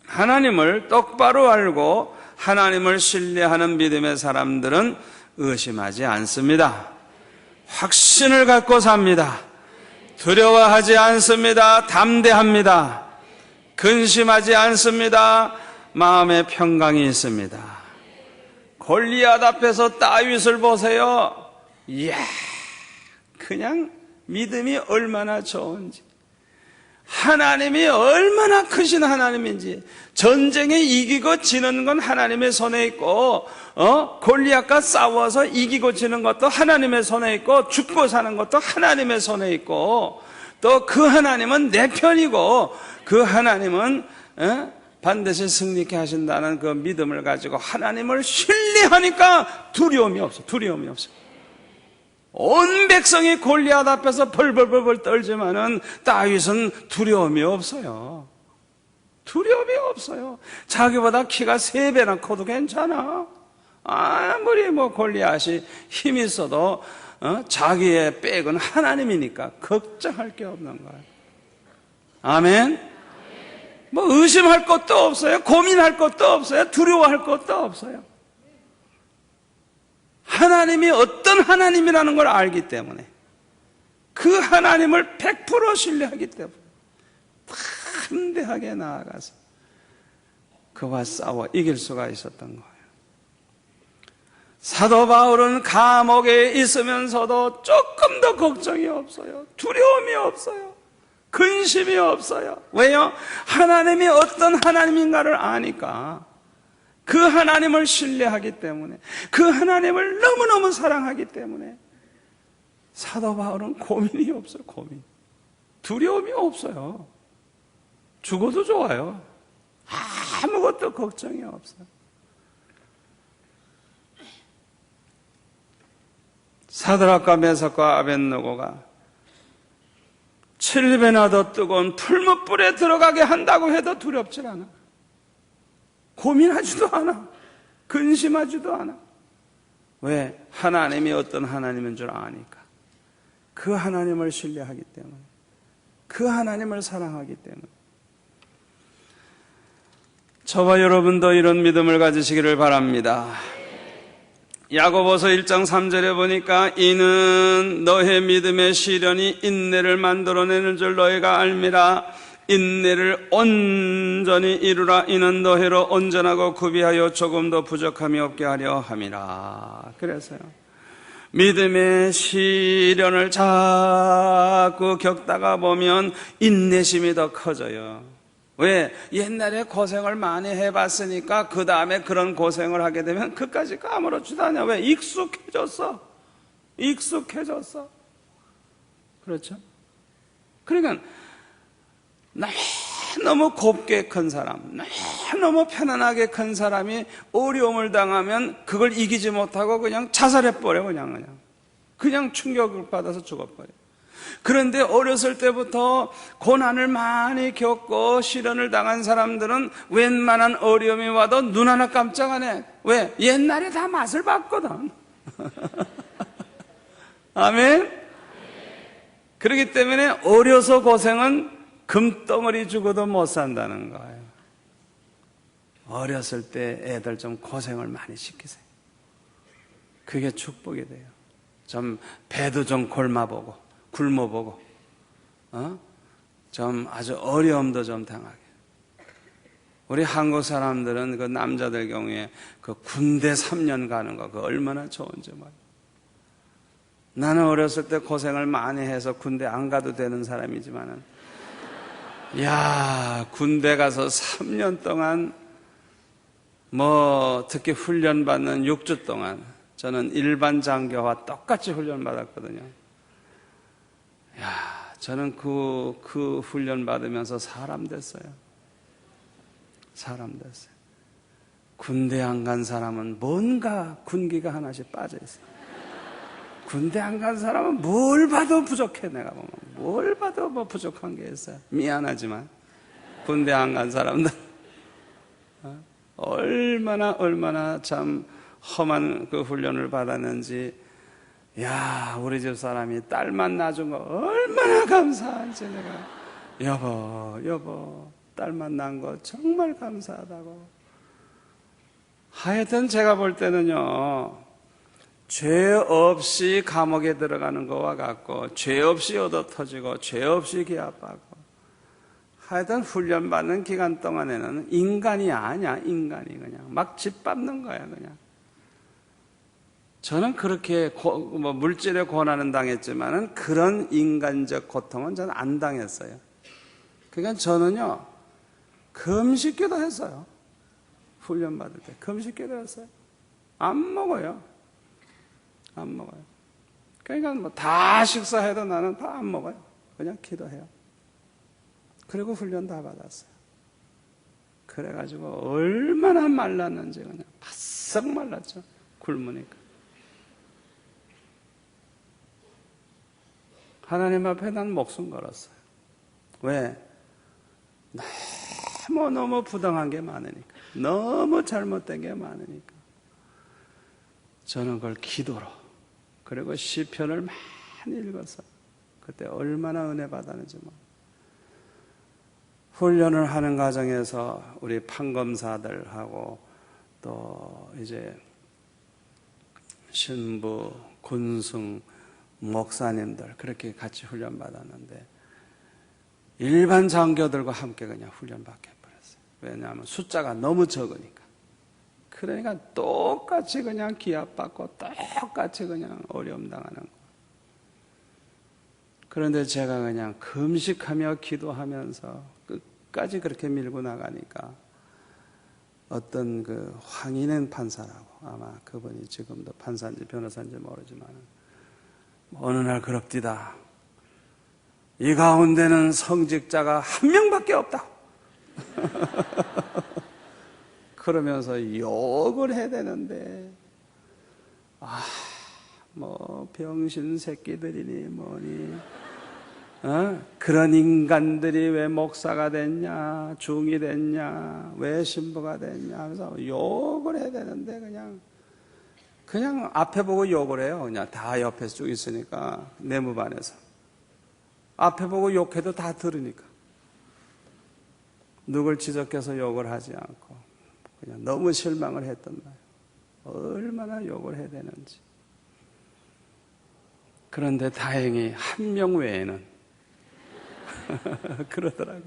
하나님을 똑바로 알고 하나님을 신뢰하는 믿음의 사람들은 의심하지 않습니다. 확신을 갖고 삽니다. 두려워하지 않습니다. 담대합니다. 근심하지 않습니다. 마음의 평강이 있습니다. 골리앗 앞에서 다윗을 보세요. 이야, 그냥 믿음이 얼마나 좋은지, 하나님이 얼마나 크신 하나님인지, 전쟁에 이기고 지는 건 하나님의 손에 있고, 골리앗과 싸워서 이기고 지는 것도 하나님의 손에 있고, 죽고 사는 것도 하나님의 손에 있고, 또 그 하나님은 내 편이고, 그 하나님은 반드시 승리케 하신다는 그 믿음을 가지고 하나님을 신뢰하니까 두려움이 없어. 온 백성이 골리앗 앞에서 벌벌벌 떨지만은 다윗은 두려움이 없어요. 자기보다 키가 3배나 커도 괜찮아. 아무리 골리앗이 힘이 있어도 자기의 백은 하나님이니까 걱정할 게 없는 거예요. 아멘. 의심할 것도 없어요. 고민할 것도 없어요. 두려워할 것도 없어요. 하나님이 어떤 하나님이라는 걸 알기 때문에, 그 하나님을 100% 신뢰하기 때문에 담대하게 나아가서 그와 싸워 이길 수가 있었던 거예요. 사도 바울은 감옥에 있으면서도 조금 더 걱정이 없어요. 두려움이 없어요. 근심이 없어요. 왜요? 하나님이 어떤 하나님인가를 아니까. 그 하나님을 신뢰하기 때문에, 그 하나님을 너무너무 사랑하기 때문에 사도 바울은 고민이 없어요. 고민. 두려움이 없어요. 죽어도 좋아요. 아무것도 걱정이 없어요. 사드락과 메삭과 아벳느고가 7배나 더 뜨거운 풀무불에 들어가게 한다고 해도 두렵질 않아. 고민하지도 않아. 근심하지도 않아. 왜? 하나님이 어떤 하나님인 줄 아니까. 그 하나님을 신뢰하기 때문에, 그 하나님을 사랑하기 때문에. 저와 여러분도 이런 믿음을 가지시기를 바랍니다. 야고보서 1장 3절에 보니까 이는 너의 믿음의 시련이 인내를 만들어내는 줄 너희가 알미라. 인내를 온전히 이루라. 이는 너희로 온전하고 구비하여 조금도 부족함이 없게 하려 함이라. 그래서요, 믿음의 시련을 자꾸 겪다가 보면 인내심이 더 커져요. 왜? 옛날에 고생을 많이 해봤으니까 그 다음에 그런 고생을 하게 되면 그까지 까무러지도 않냐. 왜? 익숙해졌어. 익숙해졌어. 그렇죠? 그러니까 너무 곱게 큰 사람, 너무 편안하게 큰 사람이 어려움을 당하면 그걸 이기지 못하고 그냥 자살해버려. 그냥 충격을 받아서 죽어버려. 그런데 어렸을 때부터 고난을 많이 겪고 시련을 당한 사람들은 웬만한 어려움이 와도 눈 하나 깜짝 안 해. 왜? 옛날에 다 맛을 봤거든. 아멘? 그렇기 때문에 어려서 고생은 금덩어리 주고도 못 산다는 거예요. 어렸을 때 애들 좀 고생을 많이 시키세요. 그게 축복이 돼요. 좀 배도 좀 굶어보고, 좀 아주 어려움도 좀 당하게. 우리 한국 사람들은 그 남자들 경우에 그 군대 3년 가는 거, 그 얼마나 좋은지 말이에요. 나는 어렸을 때 고생을 많이 해서 군대 안 가도 되는 사람이지만은, 군대 가서 3년 동안, 특히 훈련받는 6주 동안, 저는 일반 장교와 똑같이 훈련받았거든요. 저는 그 훈련 받으면서 사람 됐어요. 사람 됐어요. 군대 안 간 사람은 뭔가 군기가 하나씩 빠져 있어요. 군대 안 간 사람은 뭘 봐도 부족해. 내가 보면 뭘 봐도 뭐 부족한 게 있어요. 미안하지만 군대 안 간 사람들 얼마나 참 험한 그 훈련을 받았는지. 우리 집 사람이 딸만 낳아준 거 얼마나 감사한지. 내가 여보 딸만 낳은 거 정말 감사하다고. 하여튼 제가 볼 때는요, 죄 없이 감옥에 들어가는 거와 같고, 죄 없이 얻어 터지고, 죄 없이 기합받고, 하여튼 훈련받는 기간 동안에는 인간이 아니야. 인간이 그냥 막 짓밟는 거야. 그냥. 저는 그렇게 물질의 고난은 당했지만은 그런 인간적 고통은 저는 안 당했어요. 그러니까 저는요, 금식기도 했어요. 훈련 받을 때 금식기도 했어요. 안 먹어요. 그러니까 다 식사해도 나는 다 안 먹어요. 그냥 기도해요. 그리고 훈련 다 받았어요. 그래가지고 얼마나 말랐는지 그냥 바싹 말랐죠. 굶으니까. 하나님 앞에 난 목숨 걸었어요. 왜? 너무 부당한 게 많으니까. 너무 잘못된 게 많으니까. 저는 그걸 기도로, 그리고 시편을 많이 읽어서 그때 얼마나 은혜 받았는지 훈련을 하는 과정에서 우리 판검사들하고 또 이제 신부, 군승, 목사님들 그렇게 같이 훈련 받았는데 일반 장교들과 함께 그냥 훈련 받게 해버렸어요. 왜냐하면 숫자가 너무 적으니까. 그러니까 똑같이 그냥 기합받고 똑같이 그냥 어려움 당하는 거. 그런데 제가 그냥 금식하며 기도하면서 끝까지 그렇게 밀고 나가니까 어떤 그 황인행 판사라고, 아마 그분이 지금도 판사인지 변호사인지 모르지만 어느 날 그럽디다. 이 가운데는 성직자가 한 명밖에 없다. 그러면서 욕을 해야 되는데, 뭐 병신 새끼들이니 뭐니, 그런 인간들이 왜 목사가 됐냐, 중이 됐냐, 왜 신부가 됐냐, 그래서 욕을 해야 되는데 그냥 앞에 보고 욕을 해요. 그냥 다 옆에 쭉 있으니까, 내무반에서 앞에 보고 욕해도 다 들으니까 누굴 지적해서 욕을 하지 않고 그냥 너무 실망을 했단 말이에요. 얼마나 욕을 해야 되는지. 그런데 다행히 한 명 외에는 그러더라고요.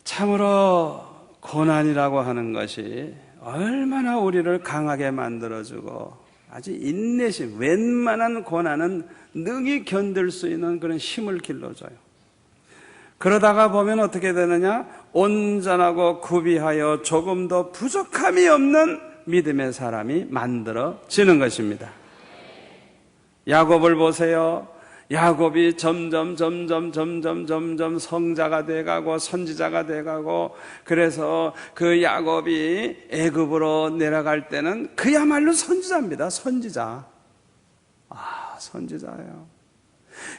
참으로 고난이라고 하는 것이 얼마나 우리를 강하게 만들어주고 아주 인내심, 웬만한 고난은 능히 견딜 수 있는 그런 힘을 길러줘요. 그러다가 보면 어떻게 되느냐? 온전하고 구비하여 조금도 부족함이 없는 믿음의 사람이 만들어지는 것입니다. 야곱을 보세요. 야곱이 점점 성자가 돼가고 선지자가 돼가고, 그래서 그 야곱이 애굽으로 내려갈 때는 그야말로 선지자입니다. 선지자. 선지자예요.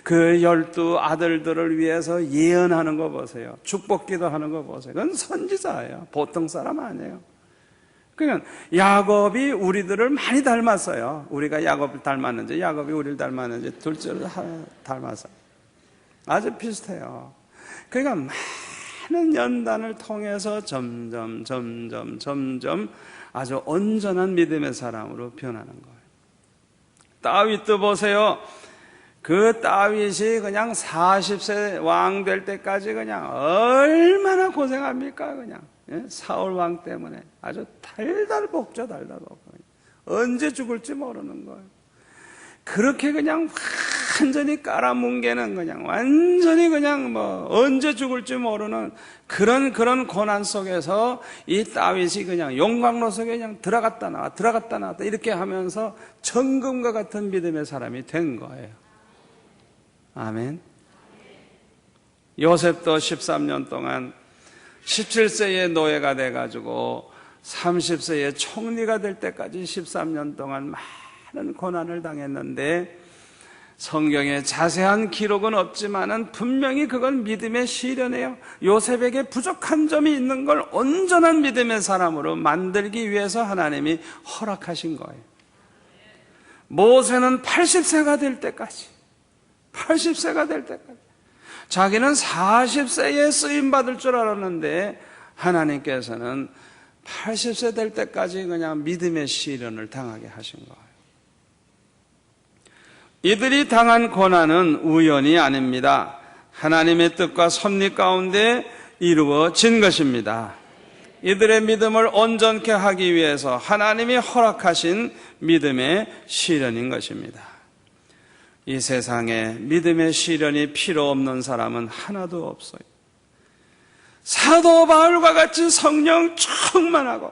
그 12 아들들을 위해서 예언하는 거 보세요. 축복기도 하는 거 보세요. 그건 선지자예요. 보통 사람 아니에요. 그러니까 야곱이 우리들을 많이 닮았어요. 우리가 야곱을 닮았는지 야곱이 우리를 닮았는지 둘째를 닮았어요. 아주 비슷해요. 그러니까 많은 연단을 통해서 점점 아주 온전한 믿음의 사람으로 변하는 거예요. 다윗도 보세요. 그 다윗이 그냥 40세 왕 될 때까지 그냥 얼마나 고생합니까? 그냥 사울 왕 때문에 아주 달달 볶죠. 언제 죽을지 모르는 거예요. 그렇게 그냥 완전히 깔아뭉개는, 그냥 완전히 그냥 뭐 언제 죽을지 모르는 그런 고난 속에서 이 다윗이 그냥 용광로 속에 그냥 들어갔다 나왔다 이렇게 하면서 정금과 같은 믿음의 사람이 된 거예요. 아멘. 요셉도 13년 동안 17세의 노예가 돼가지고 30세의 총리가 될 때까지 13년 동안 많은 고난을 당했는데, 성경에 자세한 기록은 없지만은 분명히 그건 믿음의 시련이에요. 요셉에게 부족한 점이 있는 걸 온전한 믿음의 사람으로 만들기 위해서 하나님이 허락하신 거예요. 모세는 80세가 될 때까지 자기는 40세에 쓰임받을 줄 알았는데 하나님께서는 80세 될 때까지 그냥 믿음의 시련을 당하게 하신 거예요. 이들이 당한 고난은 우연이 아닙니다. 하나님의 뜻과 섭리 가운데 이루어진 것입니다. 이들의 믿음을 온전케 하기 위해서 하나님이 허락하신 믿음의 시련인 것입니다. 이 세상에 믿음의 시련이 필요 없는 사람은 하나도 없어요. 사도 바울과 같이 성령 충만하고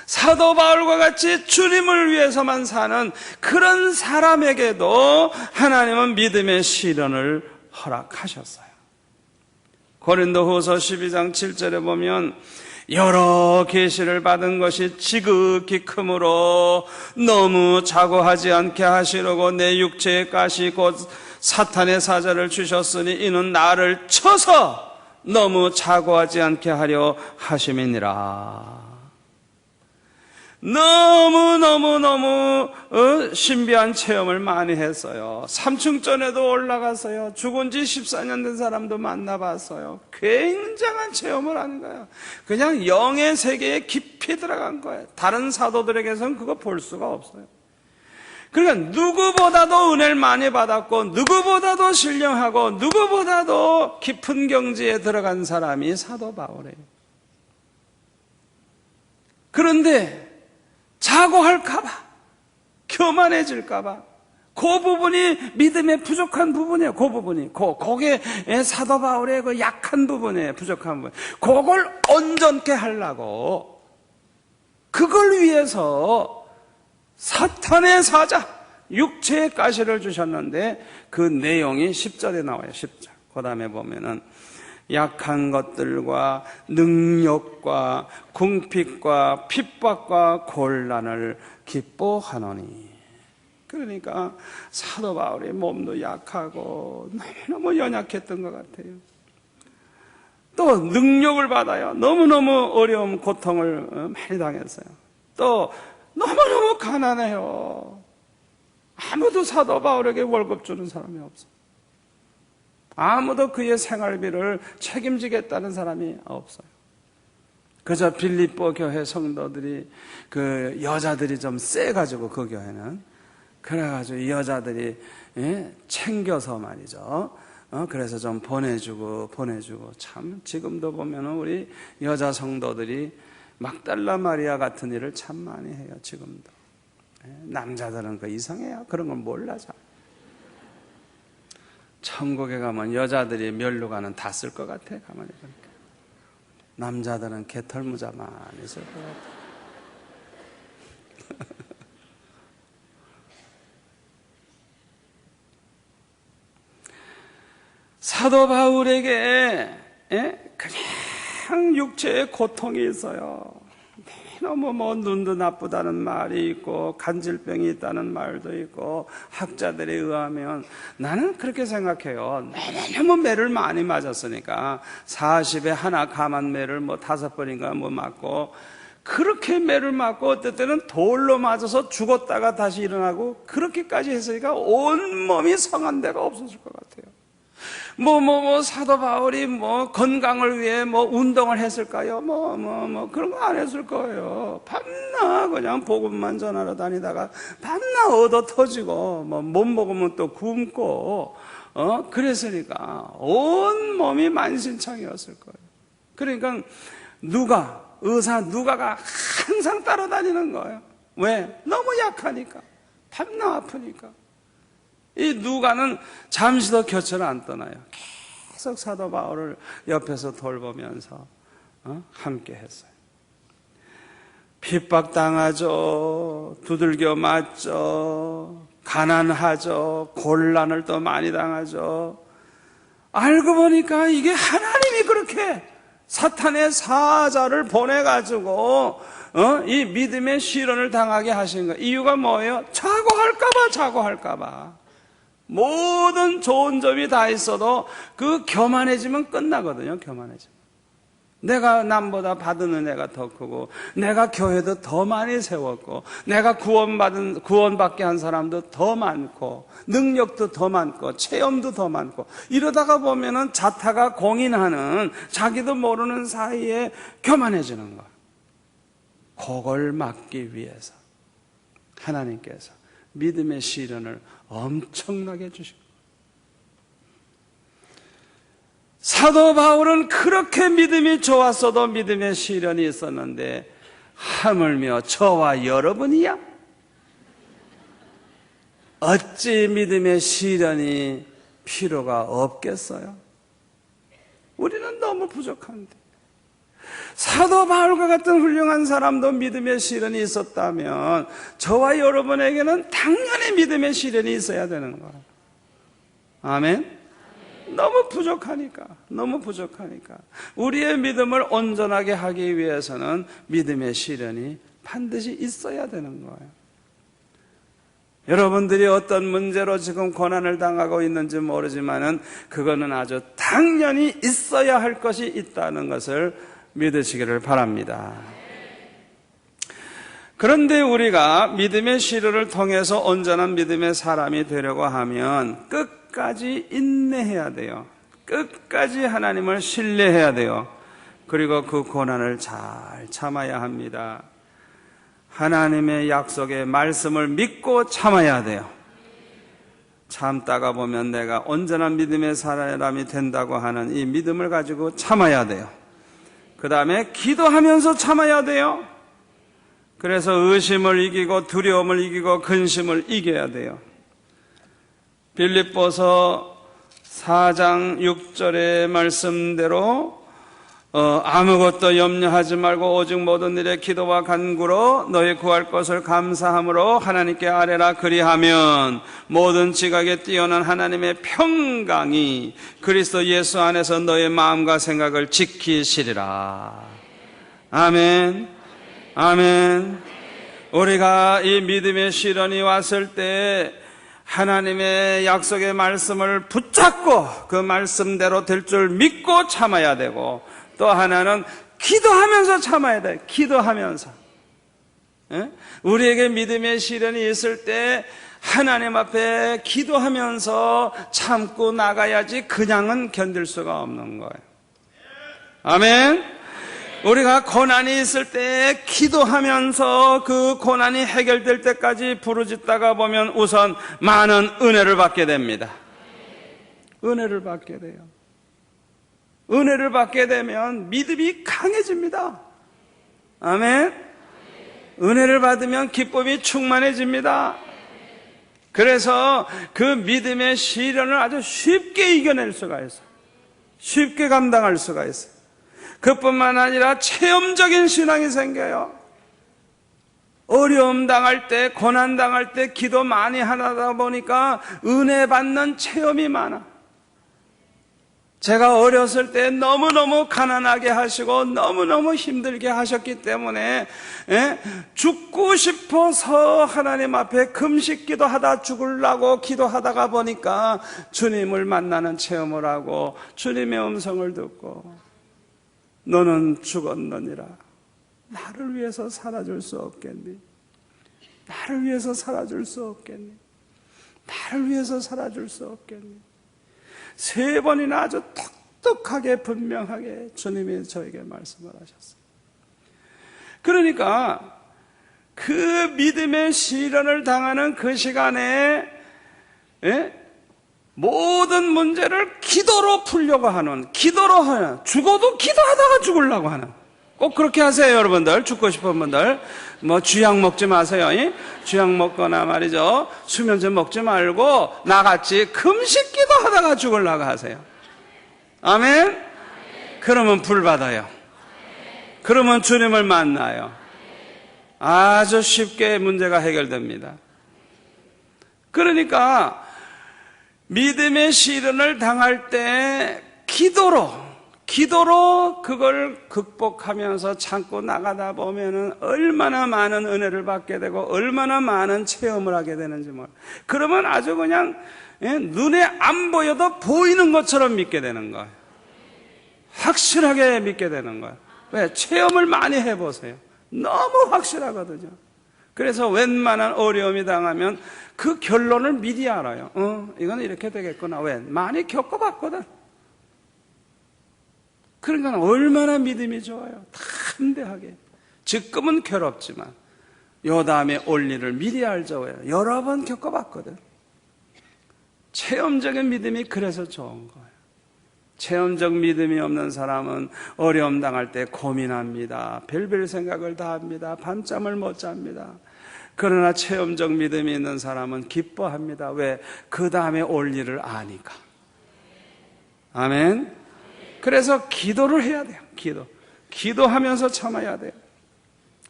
사도 바울과 같이 주님을 위해서만 사는 그런 사람에게도 하나님은 믿음의 시련을 허락하셨어요. 고린도후서 12장 7절에 보면 여러 계시를 받은 것이 지극히 크므로 너무 자고하지 않게 하시려고 내 육체의 가시 곧 사탄의 사자를 주셨으니 이는 나를 쳐서 너무 자고하지 않게 하려 하심이니라. 너무 신비한 체험을 많이 했어요. 삼층전에도 올라갔어요. 죽은 지 14년 된 사람도 만나봤어요. 굉장한 체험을 하는 거예요. 그냥 영의 세계에 깊이 들어간 거예요. 다른 사도들에게서는 그거 볼 수가 없어요. 그러니까 누구보다도 은혜를 많이 받았고 누구보다도 신령하고 누구보다도 깊은 경지에 들어간 사람이 사도 바울이에요. 그런데 자고할까봐, 교만해질까봐, 그 부분이 믿음의 부족한 부분이에요. 그 부분이. 그게 사도 바울의 그 약한 부분이에요. 부족한 부분. 그걸 온전케 하려고, 그걸 위해서 사탄의 사자, 육체의 가시를 주셨는데, 그 내용이 10절에 나와요. 10절. 그 다음에 보면은, 약한 것들과 능력과 궁핍과 핍박과 곤란을 기뻐하노니. 그러니까 사도 바울의 몸도 약하고 너무너무 연약했던 것 같아요. 또 능력을 받아요. 너무너무 어려움, 고통을 많이 당했어요. 또 너무너무 가난해요. 아무도 사도 바울에게 월급 주는 사람이 없어요. 아무도 그의 생활비를 책임지겠다는 사람이 없어요. 그저 빌립보 교회 성도들이, 그 여자들이 좀 세가지고, 그 교회는 그래가지고 이 여자들이 챙겨서 말이죠. 그래서 좀 보내주고 참 지금도 보면 우리 여자 성도들이 막달라 마리아 같은 일을 참 많이 해요. 지금도. 남자들은 그 이상해요. 그런 건 몰라죠. 천국에 가면 여자들이 면류관은 다 쓸 것 같아. 가만히 보니까 남자들은 개털무자만 있을 것 같아. 사도 바울에게 그냥 육체의 고통이 있어요. 너무 눈도 나쁘다는 말이 있고 간질병이 있다는 말도 있고, 학자들에 의하면, 나는 그렇게 생각해요. 너무 매를 많이 맞았으니까 40에 하나 감한매를 5번인가 맞고, 그렇게 매를 맞고 어떨 때는 돌로 맞아서 죽었다가 다시 일어나고, 그렇게까지 했으니까 온몸이 성한 데가 없었을 것 같아요. 사도 바울이 건강을 위해 운동을 했을까요? 그런 거 안 했을 거예요. 밤낮 그냥 복음만 전하러 다니다가 밤낮 얻어 터지고, 못 먹으면 또 굶고, 그랬으니까 온몸이 만신창이었을 거예요. 그러니까 의사 누가가 항상 따라다니는 거예요. 왜? 너무 약하니까. 밤낮 아프니까. 이 누가는 잠시도 곁을 안 떠나요. 계속 사도 바울을 옆에서 돌보면서 함께 했어요. 핍박당하죠. 두들겨 맞죠. 가난하죠. 곤란을 또 많이 당하죠. 알고 보니까 이게 하나님이 그렇게 사탄의 사자를 보내가지고 이 믿음의 시련을 당하게 하신 거예요. 이유가 뭐예요? 자고할까봐. 모든 좋은 점이 다 있어도 그 교만해지면 끝나거든요. 교만해지면. 내가 남보다 받은 은혜가 더 크고, 내가 교회도 더 많이 세웠고, 내가 구원받게 한 사람도 더 많고, 능력도 더 많고, 체험도 더 많고, 이러다가 보면은 자타가 공인하는, 자기도 모르는 사이에 교만해지는 거예요. 그걸 막기 위해서 하나님께서 믿음의 시련을 엄청나게 주신 거예요. 사도 바울은 그렇게 믿음이 좋았어도 믿음의 시련이 있었는데, 하물며 저와 여러분이야? 어찌 믿음의 시련이 필요가 없겠어요? 우리는 너무 부족한데. 사도 바울과 같은 훌륭한 사람도 믿음의 시련이 있었다면 저와 여러분에게는 당연히 믿음의 시련이 있어야 되는 거예요. 아멘? 너무 부족하니까. 우리의 믿음을 온전하게 하기 위해서는 믿음의 시련이 반드시 있어야 되는 거예요. 여러분들이 어떤 문제로 지금 고난을 당하고 있는지 모르지만은 그거는 아주 당연히 있어야 할 것이 있다는 것을 믿으시기를 바랍니다. 그런데 우리가 믿음의 시련을 통해서 온전한 믿음의 사람이 되려고 하면 끝까지 인내해야 돼요. 끝까지 하나님을 신뢰해야 돼요. 그리고 그 고난을 잘 참아야 합니다. 하나님의 약속의 말씀을 믿고 참아야 돼요. 참다가 보면 내가 온전한 믿음의 사람이 된다고 하는 이 믿음을 가지고 참아야 돼요. 그 다음에 기도하면서 참아야 돼요. 그래서 의심을 이기고 두려움을 이기고 근심을 이겨야 돼요. 빌립보서 4장 6절의 말씀대로 아무것도 염려하지 말고 오직 모든 일에 기도와 간구로 너희 구할 것을 감사함으로 하나님께 아뢰라. 그리하면 모든 지각에 뛰어난 하나님의 평강이 그리스도 예수 안에서 너의 마음과 생각을 지키시리라. 아멘. 아멘. 우리가 이 믿음의 시련이 왔을 때 하나님의 약속의 말씀을 붙잡고 그 말씀대로 될 줄 믿고 참아야 되고, 또 하나는 기도하면서 참아야 돼. 기도하면서. 우리에게 믿음의 시련이 있을 때 하나님 앞에 기도하면서 참고 나가야지 그냥은 견딜 수가 없는 거예요. 아멘. 우리가 고난이 있을 때 기도하면서 그 고난이 해결될 때까지 부르짖다가 보면 우선 많은 은혜를 받게 됩니다. 은혜를 받게 돼요. 은혜를 받게 되면 믿음이 강해집니다. 아멘. 은혜를 받으면 기쁨이 충만해집니다. 그래서 그 믿음의 시련을 아주 쉽게 이겨낼 수가 있어요. 쉽게 감당할 수가 있어요. 그뿐만 아니라 체험적인 신앙이 생겨요. 어려움 당할 때, 고난 당할 때 기도 많이 하다 보니까 은혜 받는 체험이 많아. 제가 어렸을 때 너무너무 가난하게 하시고 너무너무 힘들게 하셨기 때문에 죽고 싶어서 하나님 앞에 금식 기도하다 죽으려고 기도하다가 보니까 주님을 만나는 체험을 하고 주님의 음성을 듣고, 너는 죽었느니라. 나를 위해서 살아줄 수 없겠니? 나를 위해서 살아줄 수 없겠니? 나를 위해서 살아줄 수 없겠니? 3번이나 아주 똑똑하게 분명하게 주님이 저에게 말씀을 하셨어요. 그러니까 그 믿음의 시련을 당하는 그 시간에 모든 문제를 기도로 풀려고 하는, 기도로 하는, 죽어도 기도하다가 죽으려고 하는, 꼭 그렇게 하세요. 여러분들, 죽고 싶은 분들 쥐약 먹지 마세요. 쥐약 먹거나 말이죠, 수면제 먹지 말고 나같이 금식 기도하다가 죽으려고 하세요. 아멘. 그러면 불 받아요. 그러면 주님을 만나요. 아주 쉽게 문제가 해결됩니다. 그러니까 믿음의 시련을 당할 때 기도로 그걸 극복하면서 참고 나가다 보면은 얼마나 많은 은혜를 받게 되고 얼마나 많은 체험을 하게 되는지 그러면 아주 그냥 눈에 안 보여도 보이는 것처럼 믿게 되는 거예요. 확실하게 믿게 되는 거예요. 왜? 체험을 많이 해보세요. 너무 확실하거든요. 그래서 웬만한 어려움이 당하면 그 결론을 미리 알아요. 이건 이렇게 되겠구나. 왜? 많이 겪어봤거든. 그러니까 얼마나 믿음이 좋아요. 담대하게. 지금은 괴롭지만 요 다음에 올 일을 미리 알죠. 왜? 여러 번 겪어봤거든. 체험적인 믿음이 그래서 좋은 거예요. 체험적 믿음이 없는 사람은 어려움 당할 때 고민합니다. 별별 생각을 다 합니다. 밤잠을 못 잡니다. 그러나 체험적 믿음이 있는 사람은 기뻐합니다. 왜? 그 다음에 올 일을 아니까. 아멘. 그래서 기도를 해야 돼요. 기도하면서 참아야 돼요.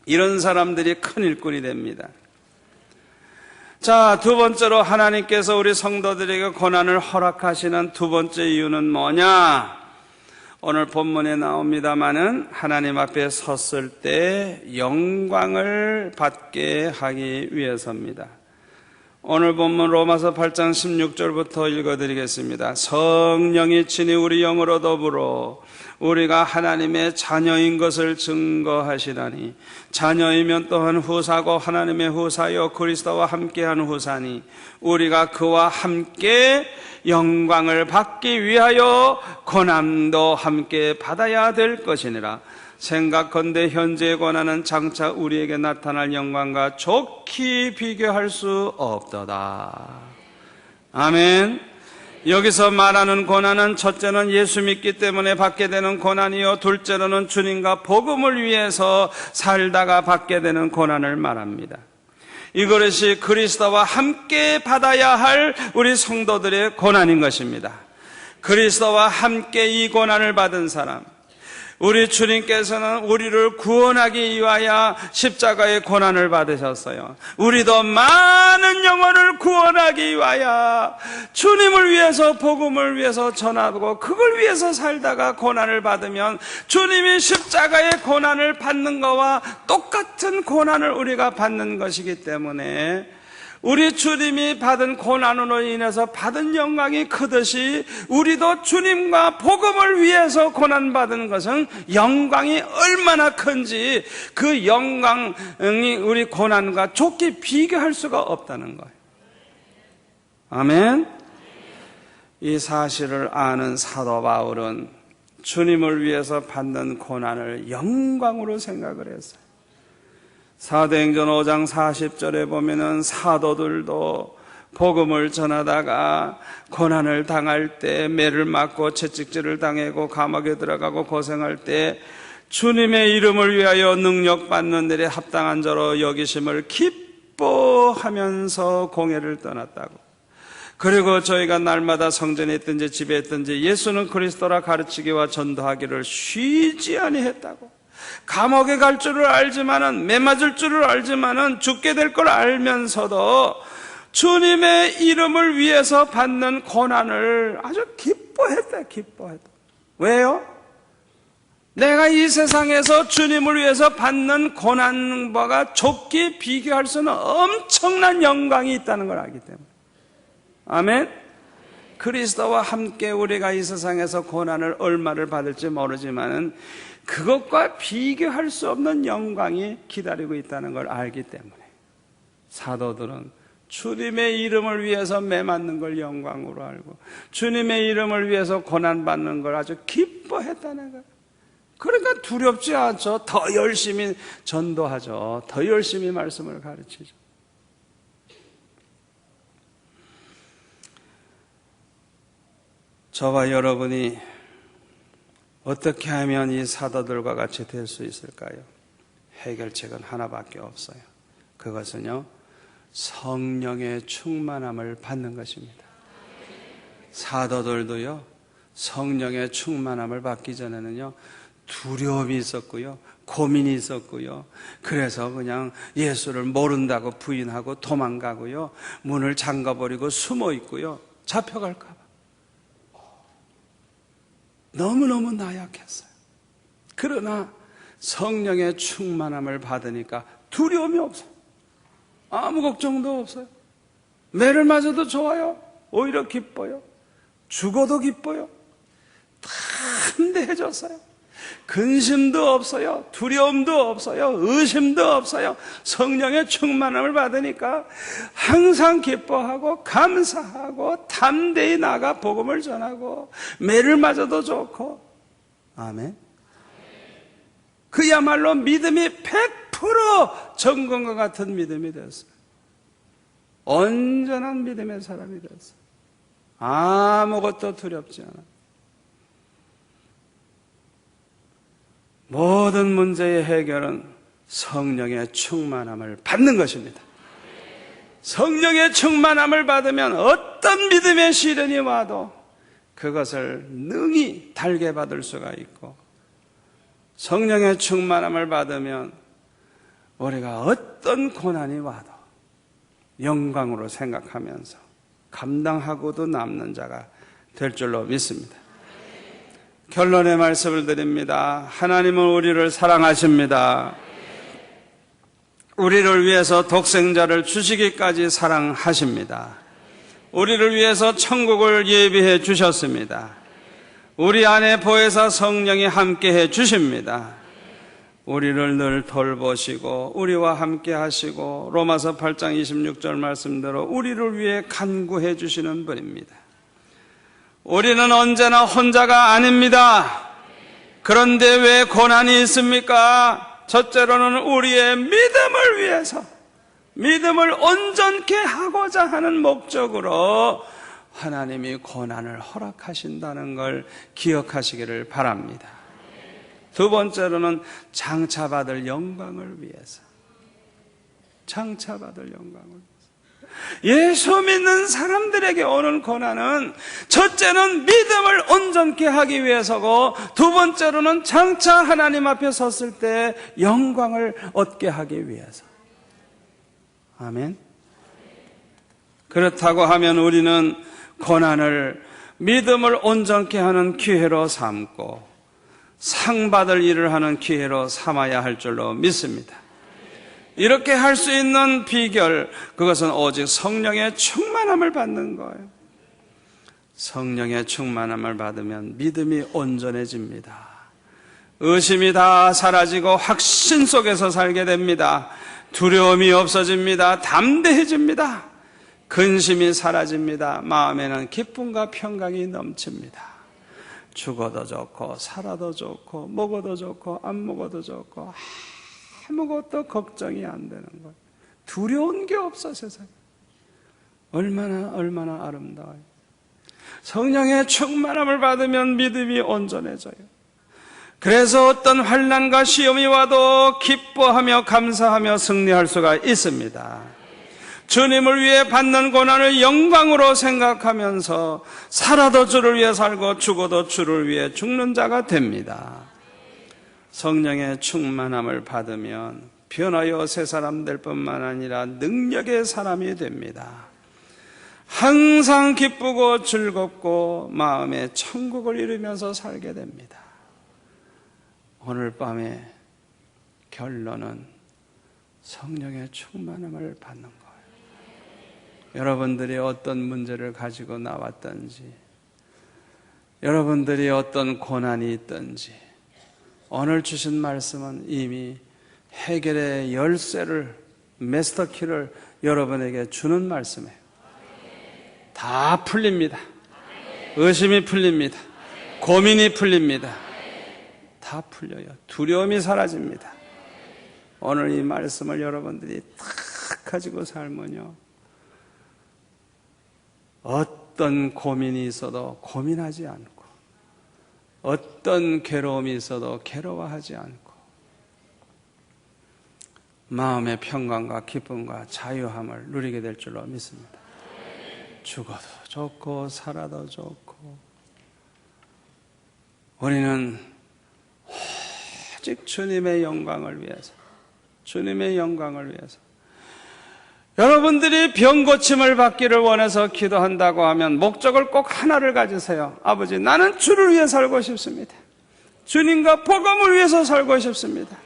이런 사람들이 큰 일꾼이 됩니다. 자, 두 번째로 하나님께서 우리 성도들에게 고난을 허락하시는 두 번째 이유는 뭐냐? 오늘 본문에 나옵니다마는 하나님 앞에 섰을 때 영광을 받게 하기 위해서입니다. 오늘 본문 로마서 8장 16절부터 읽어드리겠습니다. 성령이 친히 우리 영으로 더불어 우리가 하나님의 자녀인 것을 증거하시다니, 자녀이면 또한 후사고 하나님의 후사여 그리스도와 함께한 후사니 우리가 그와 함께 영광을 받기 위하여 고난도 함께 받아야 될 것이니라. 생각건대 현재의 고난은 장차 우리에게 나타날 영광과 좋게 비교할 수 없도다. 아멘. 여기서 말하는 고난은 첫째는 예수 믿기 때문에 받게 되는 고난이요, 둘째로는 주님과 복음을 위해서 살다가 받게 되는 고난을 말합니다. 이것이 그리스도와 함께 받아야 할 우리 성도들의 고난인 것입니다. 그리스도와 함께 이 고난을 받은 사람, 우리 주님께서는 우리를 구원하기 위하여 십자가의 고난을 받으셨어요. 우리도 많은 영혼을 구원하기 위하여 주님을 위해서, 복음을 위해서 전하고 그걸 위해서 살다가 고난을 받으면 주님이 십자가의 고난을 받는 것과 똑같은 고난을 우리가 받는 것이기 때문에 우리 주님이 받은 고난으로 인해서 받은 영광이 크듯이 우리도 주님과 복음을 위해서 고난받은 것은 영광이 얼마나 큰지 그 영광이 우리 고난과 좋게 비교할 수가 없다는 거예요. 아멘. 이 사실을 아는 사도 바울은 주님을 위해서 받는 고난을 영광으로 생각을 했어요. 사도행전 5장 40절에 보면은 사도들도 복음을 전하다가 고난을 당할 때, 매를 맞고 채찍질을 당하고 감옥에 들어가고 고생할 때 주님의 이름을 위하여 능력받는 일에 합당한 자로 여기심을 기뻐하면서 공회를 떠났다고. 그리고 저희가 날마다 성전에 있든지 집에 있든지 예수는 그리스도라 가르치기와 전도하기를 쉬지 아니했다고. 감옥에 갈 줄을 알지만은, 매 맞을 줄을 알지만은, 죽게 될 걸 알면서도 주님의 이름을 위해서 받는 고난을 아주 기뻐했다. 왜요? 내가 이 세상에서 주님을 위해서 받는 고난과 좋게 비교할 수는 엄청난 영광이 있다는 걸 알기 때문에. 아멘. 그리스도와 함께 우리가 이 세상에서 고난을 얼마를 받을지 모르지만은 그것과 비교할 수 없는 영광이 기다리고 있다는 걸 알기 때문에 사도들은 주님의 이름을 위해서 매 맞는 걸 영광으로 알고 주님의 이름을 위해서 고난받는 걸 아주 기뻐했다는 거예요. 그러니까 두렵지 않죠. 더 열심히 전도하죠. 더 열심히 말씀을 가르치죠. 저와 여러분이 어떻게 하면 이 사도들과 같이 될 수 있을까요? 해결책은 하나밖에 없어요. 그것은요, 성령의 충만함을 받는 것입니다. 사도들도요, 성령의 충만함을 받기 전에는요, 두려움이 있었고요, 고민이 있었고요. 그래서 그냥 예수를 모른다고 부인하고 도망가고요, 문을 잠가버리고 숨어 있고요, 잡혀갈까 봐. 너무너무 나약했어요. 그러나 성령의 충만함을 받으니까 두려움이 없어요. 아무 걱정도 없어요. 매를 맞아도 좋아요. 오히려 기뻐요. 죽어도 기뻐요. 담대해졌어요. 근심도 없어요. 두려움도 없어요. 의심도 없어요. 성령의 충만함을 받으니까 항상 기뻐하고 감사하고 담대히 나가 복음을 전하고 매를 맞아도 좋고. 아멘. 그야말로 믿음이 100% 정금과 같은 믿음이 되었어요. 온전한 믿음의 사람이 되었어요. 아무것도 두렵지 않아요. 모든 문제의 해결은 성령의 충만함을 받는 것입니다. 성령의 충만함을 받으면 어떤 믿음의 시련이 와도 그것을 능히 달게 받을 수가 있고, 성령의 충만함을 받으면 우리가 어떤 고난이 와도 영광으로 생각하면서 감당하고도 남는 자가 될 줄로 믿습니다. 결론의 말씀을 드립니다. 하나님은 우리를 사랑하십니다. 우리를 위해서 독생자를 주시기까지 사랑하십니다. 우리를 위해서 천국을 예비해 주셨습니다. 우리 안에 보혜사 성령이 함께해 주십니다. 우리를 늘 돌보시고 우리와 함께 하시고 로마서 8장 26절 말씀대로 우리를 위해 간구해 주시는 분입니다. 우리는 언제나 혼자가 아닙니다. 그런데 왜 고난이 있습니까? 첫째로는 우리의 믿음을 위해서, 믿음을 온전케 하고자 하는 목적으로 하나님이 고난을 허락하신다는 걸 기억하시기를 바랍니다. 두 번째로는 장차받을 영광을 위해서. 장차받을 영광을. 예수 믿는 사람들에게 오는 고난은 첫째는 믿음을 온전케 하기 위해서고, 두 번째로는 장차 하나님 앞에 섰을 때 영광을 얻게 하기 위해서. 아멘. 그렇다고 하면 우리는 고난을 믿음을 온전케 하는 기회로 삼고 상 받을 일을 하는 기회로 삼아야 할 줄로 믿습니다. 이렇게 할 수 있는 비결, 그것은 오직 성령의 충만함을 받는 거예요. 성령의 충만함을 받으면 믿음이 온전해집니다. 의심이 다 사라지고 확신 속에서 살게 됩니다. 두려움이 없어집니다. 담대해집니다. 근심이 사라집니다. 마음에는 기쁨과 평강이 넘칩니다. 죽어도 좋고 살아도 좋고 먹어도 좋고 안 먹어도 좋고 아무것도 걱정이 안 되는 거예요. 두려운 게 없어, 세상에. 얼마나 아름다워요. 성령의 충만함을 받으면 믿음이 온전해져요. 그래서 어떤 환난과 시험이 와도 기뻐하며 감사하며 승리할 수가 있습니다. 주님을 위해 받는 고난을 영광으로 생각하면서 살아도 주를 위해 살고 죽어도 주를 위해 죽는 자가 됩니다. 성령의 충만함을 받으면 변하여 새 사람 될 뿐만 아니라 능력의 사람이 됩니다. 항상 기쁘고 즐겁고 마음에 천국을 이루면서 살게 됩니다. 오늘 밤의 결론은 성령의 충만함을 받는 거예요. 여러분들이 어떤 문제를 가지고 나왔든지, 여러분들이 어떤 고난이 있든지, 오늘 주신 말씀은 이미 해결의 열쇠를, 마스터키를 여러분에게 주는 말씀이에요. 다 풀립니다. 의심이 풀립니다. 고민이 풀립니다. 다 풀려요. 두려움이 사라집니다. 오늘 이 말씀을 여러분들이 딱 가지고 살면요, 어떤 고민이 있어도 고민하지 않고, 어떤 괴로움이 있어도 괴로워하지 않고, 마음의 평강과 기쁨과 자유함을 누리게 될 줄로 믿습니다. 죽어도 좋고 살아도 좋고, 우리는 오직 주님의 영광을 위해서, 주님의 영광을 위해서. 여러분들이 병 고침을 받기를 원해서 기도한다고 하면 목적을 꼭 하나를 가지세요. 아버지, 나는 주를 위해 살고 싶습니다. 주님과 복음을 위해서 살고 싶습니다.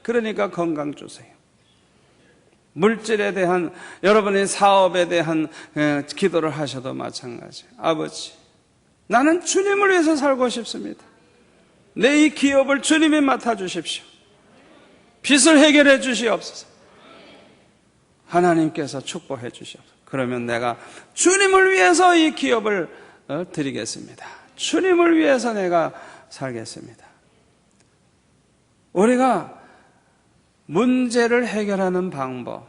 그러니까 건강 주세요. 물질에 대한, 여러분의 사업에 대한 기도를 하셔도 마찬가지예요. 아버지, 나는 주님을 위해서 살고 싶습니다. 내 이 기업을 주님이 맡아주십시오. 빚을 해결해 주시옵소서. 하나님께서 축복해 주시옵소서. 그러면 내가 주님을 위해서 이 기업을 드리겠습니다. 주님을 위해서 내가 살겠습니다. 우리가 문제를 해결하는 방법,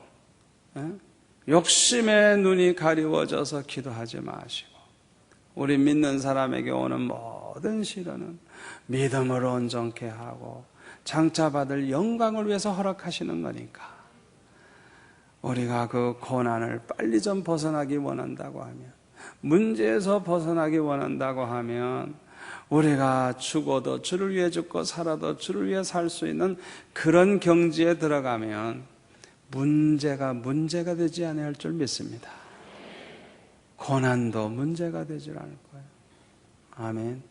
욕심의 눈이 가리워져서 기도하지 마시고, 우리 믿는 사람에게 오는 모든 시련은 믿음을 온전케 하고 장차 받을 영광을 위해서 허락하시는 거니까, 우리가 그 고난을 빨리 좀 벗어나기 원한다고 하면, 문제에서 벗어나기 원한다고 하면, 우리가 죽어도 주를 위해 죽고 살아도 주를 위해 살 수 있는 그런 경지에 들어가면 문제가 되지 않을 줄 믿습니다. 고난도 문제가 되질 않을 거예요. 아멘.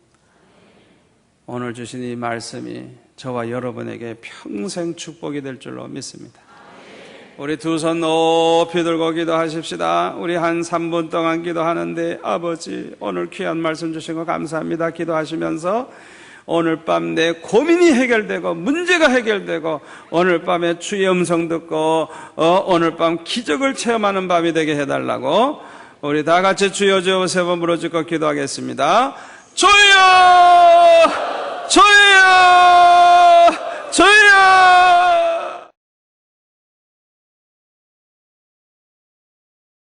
오늘 주신 이 말씀이 저와 여러분에게 평생 축복이 될 줄로 믿습니다. 우리 두 손 높이 들고 기도하십시다. 우리 한 3분 동안 기도하는데, 아버지, 오늘 귀한 말씀 주신 거 감사합니다. 기도하시면서 오늘 밤 내 고민이 해결되고 문제가 해결되고 오늘 밤에 주의 음성 듣고 오늘 밤 기적을 체험하는 밤이 되게 해달라고 우리 다 같이 주여 주여 세 번 부르짖고 기도하겠습니다. 주여!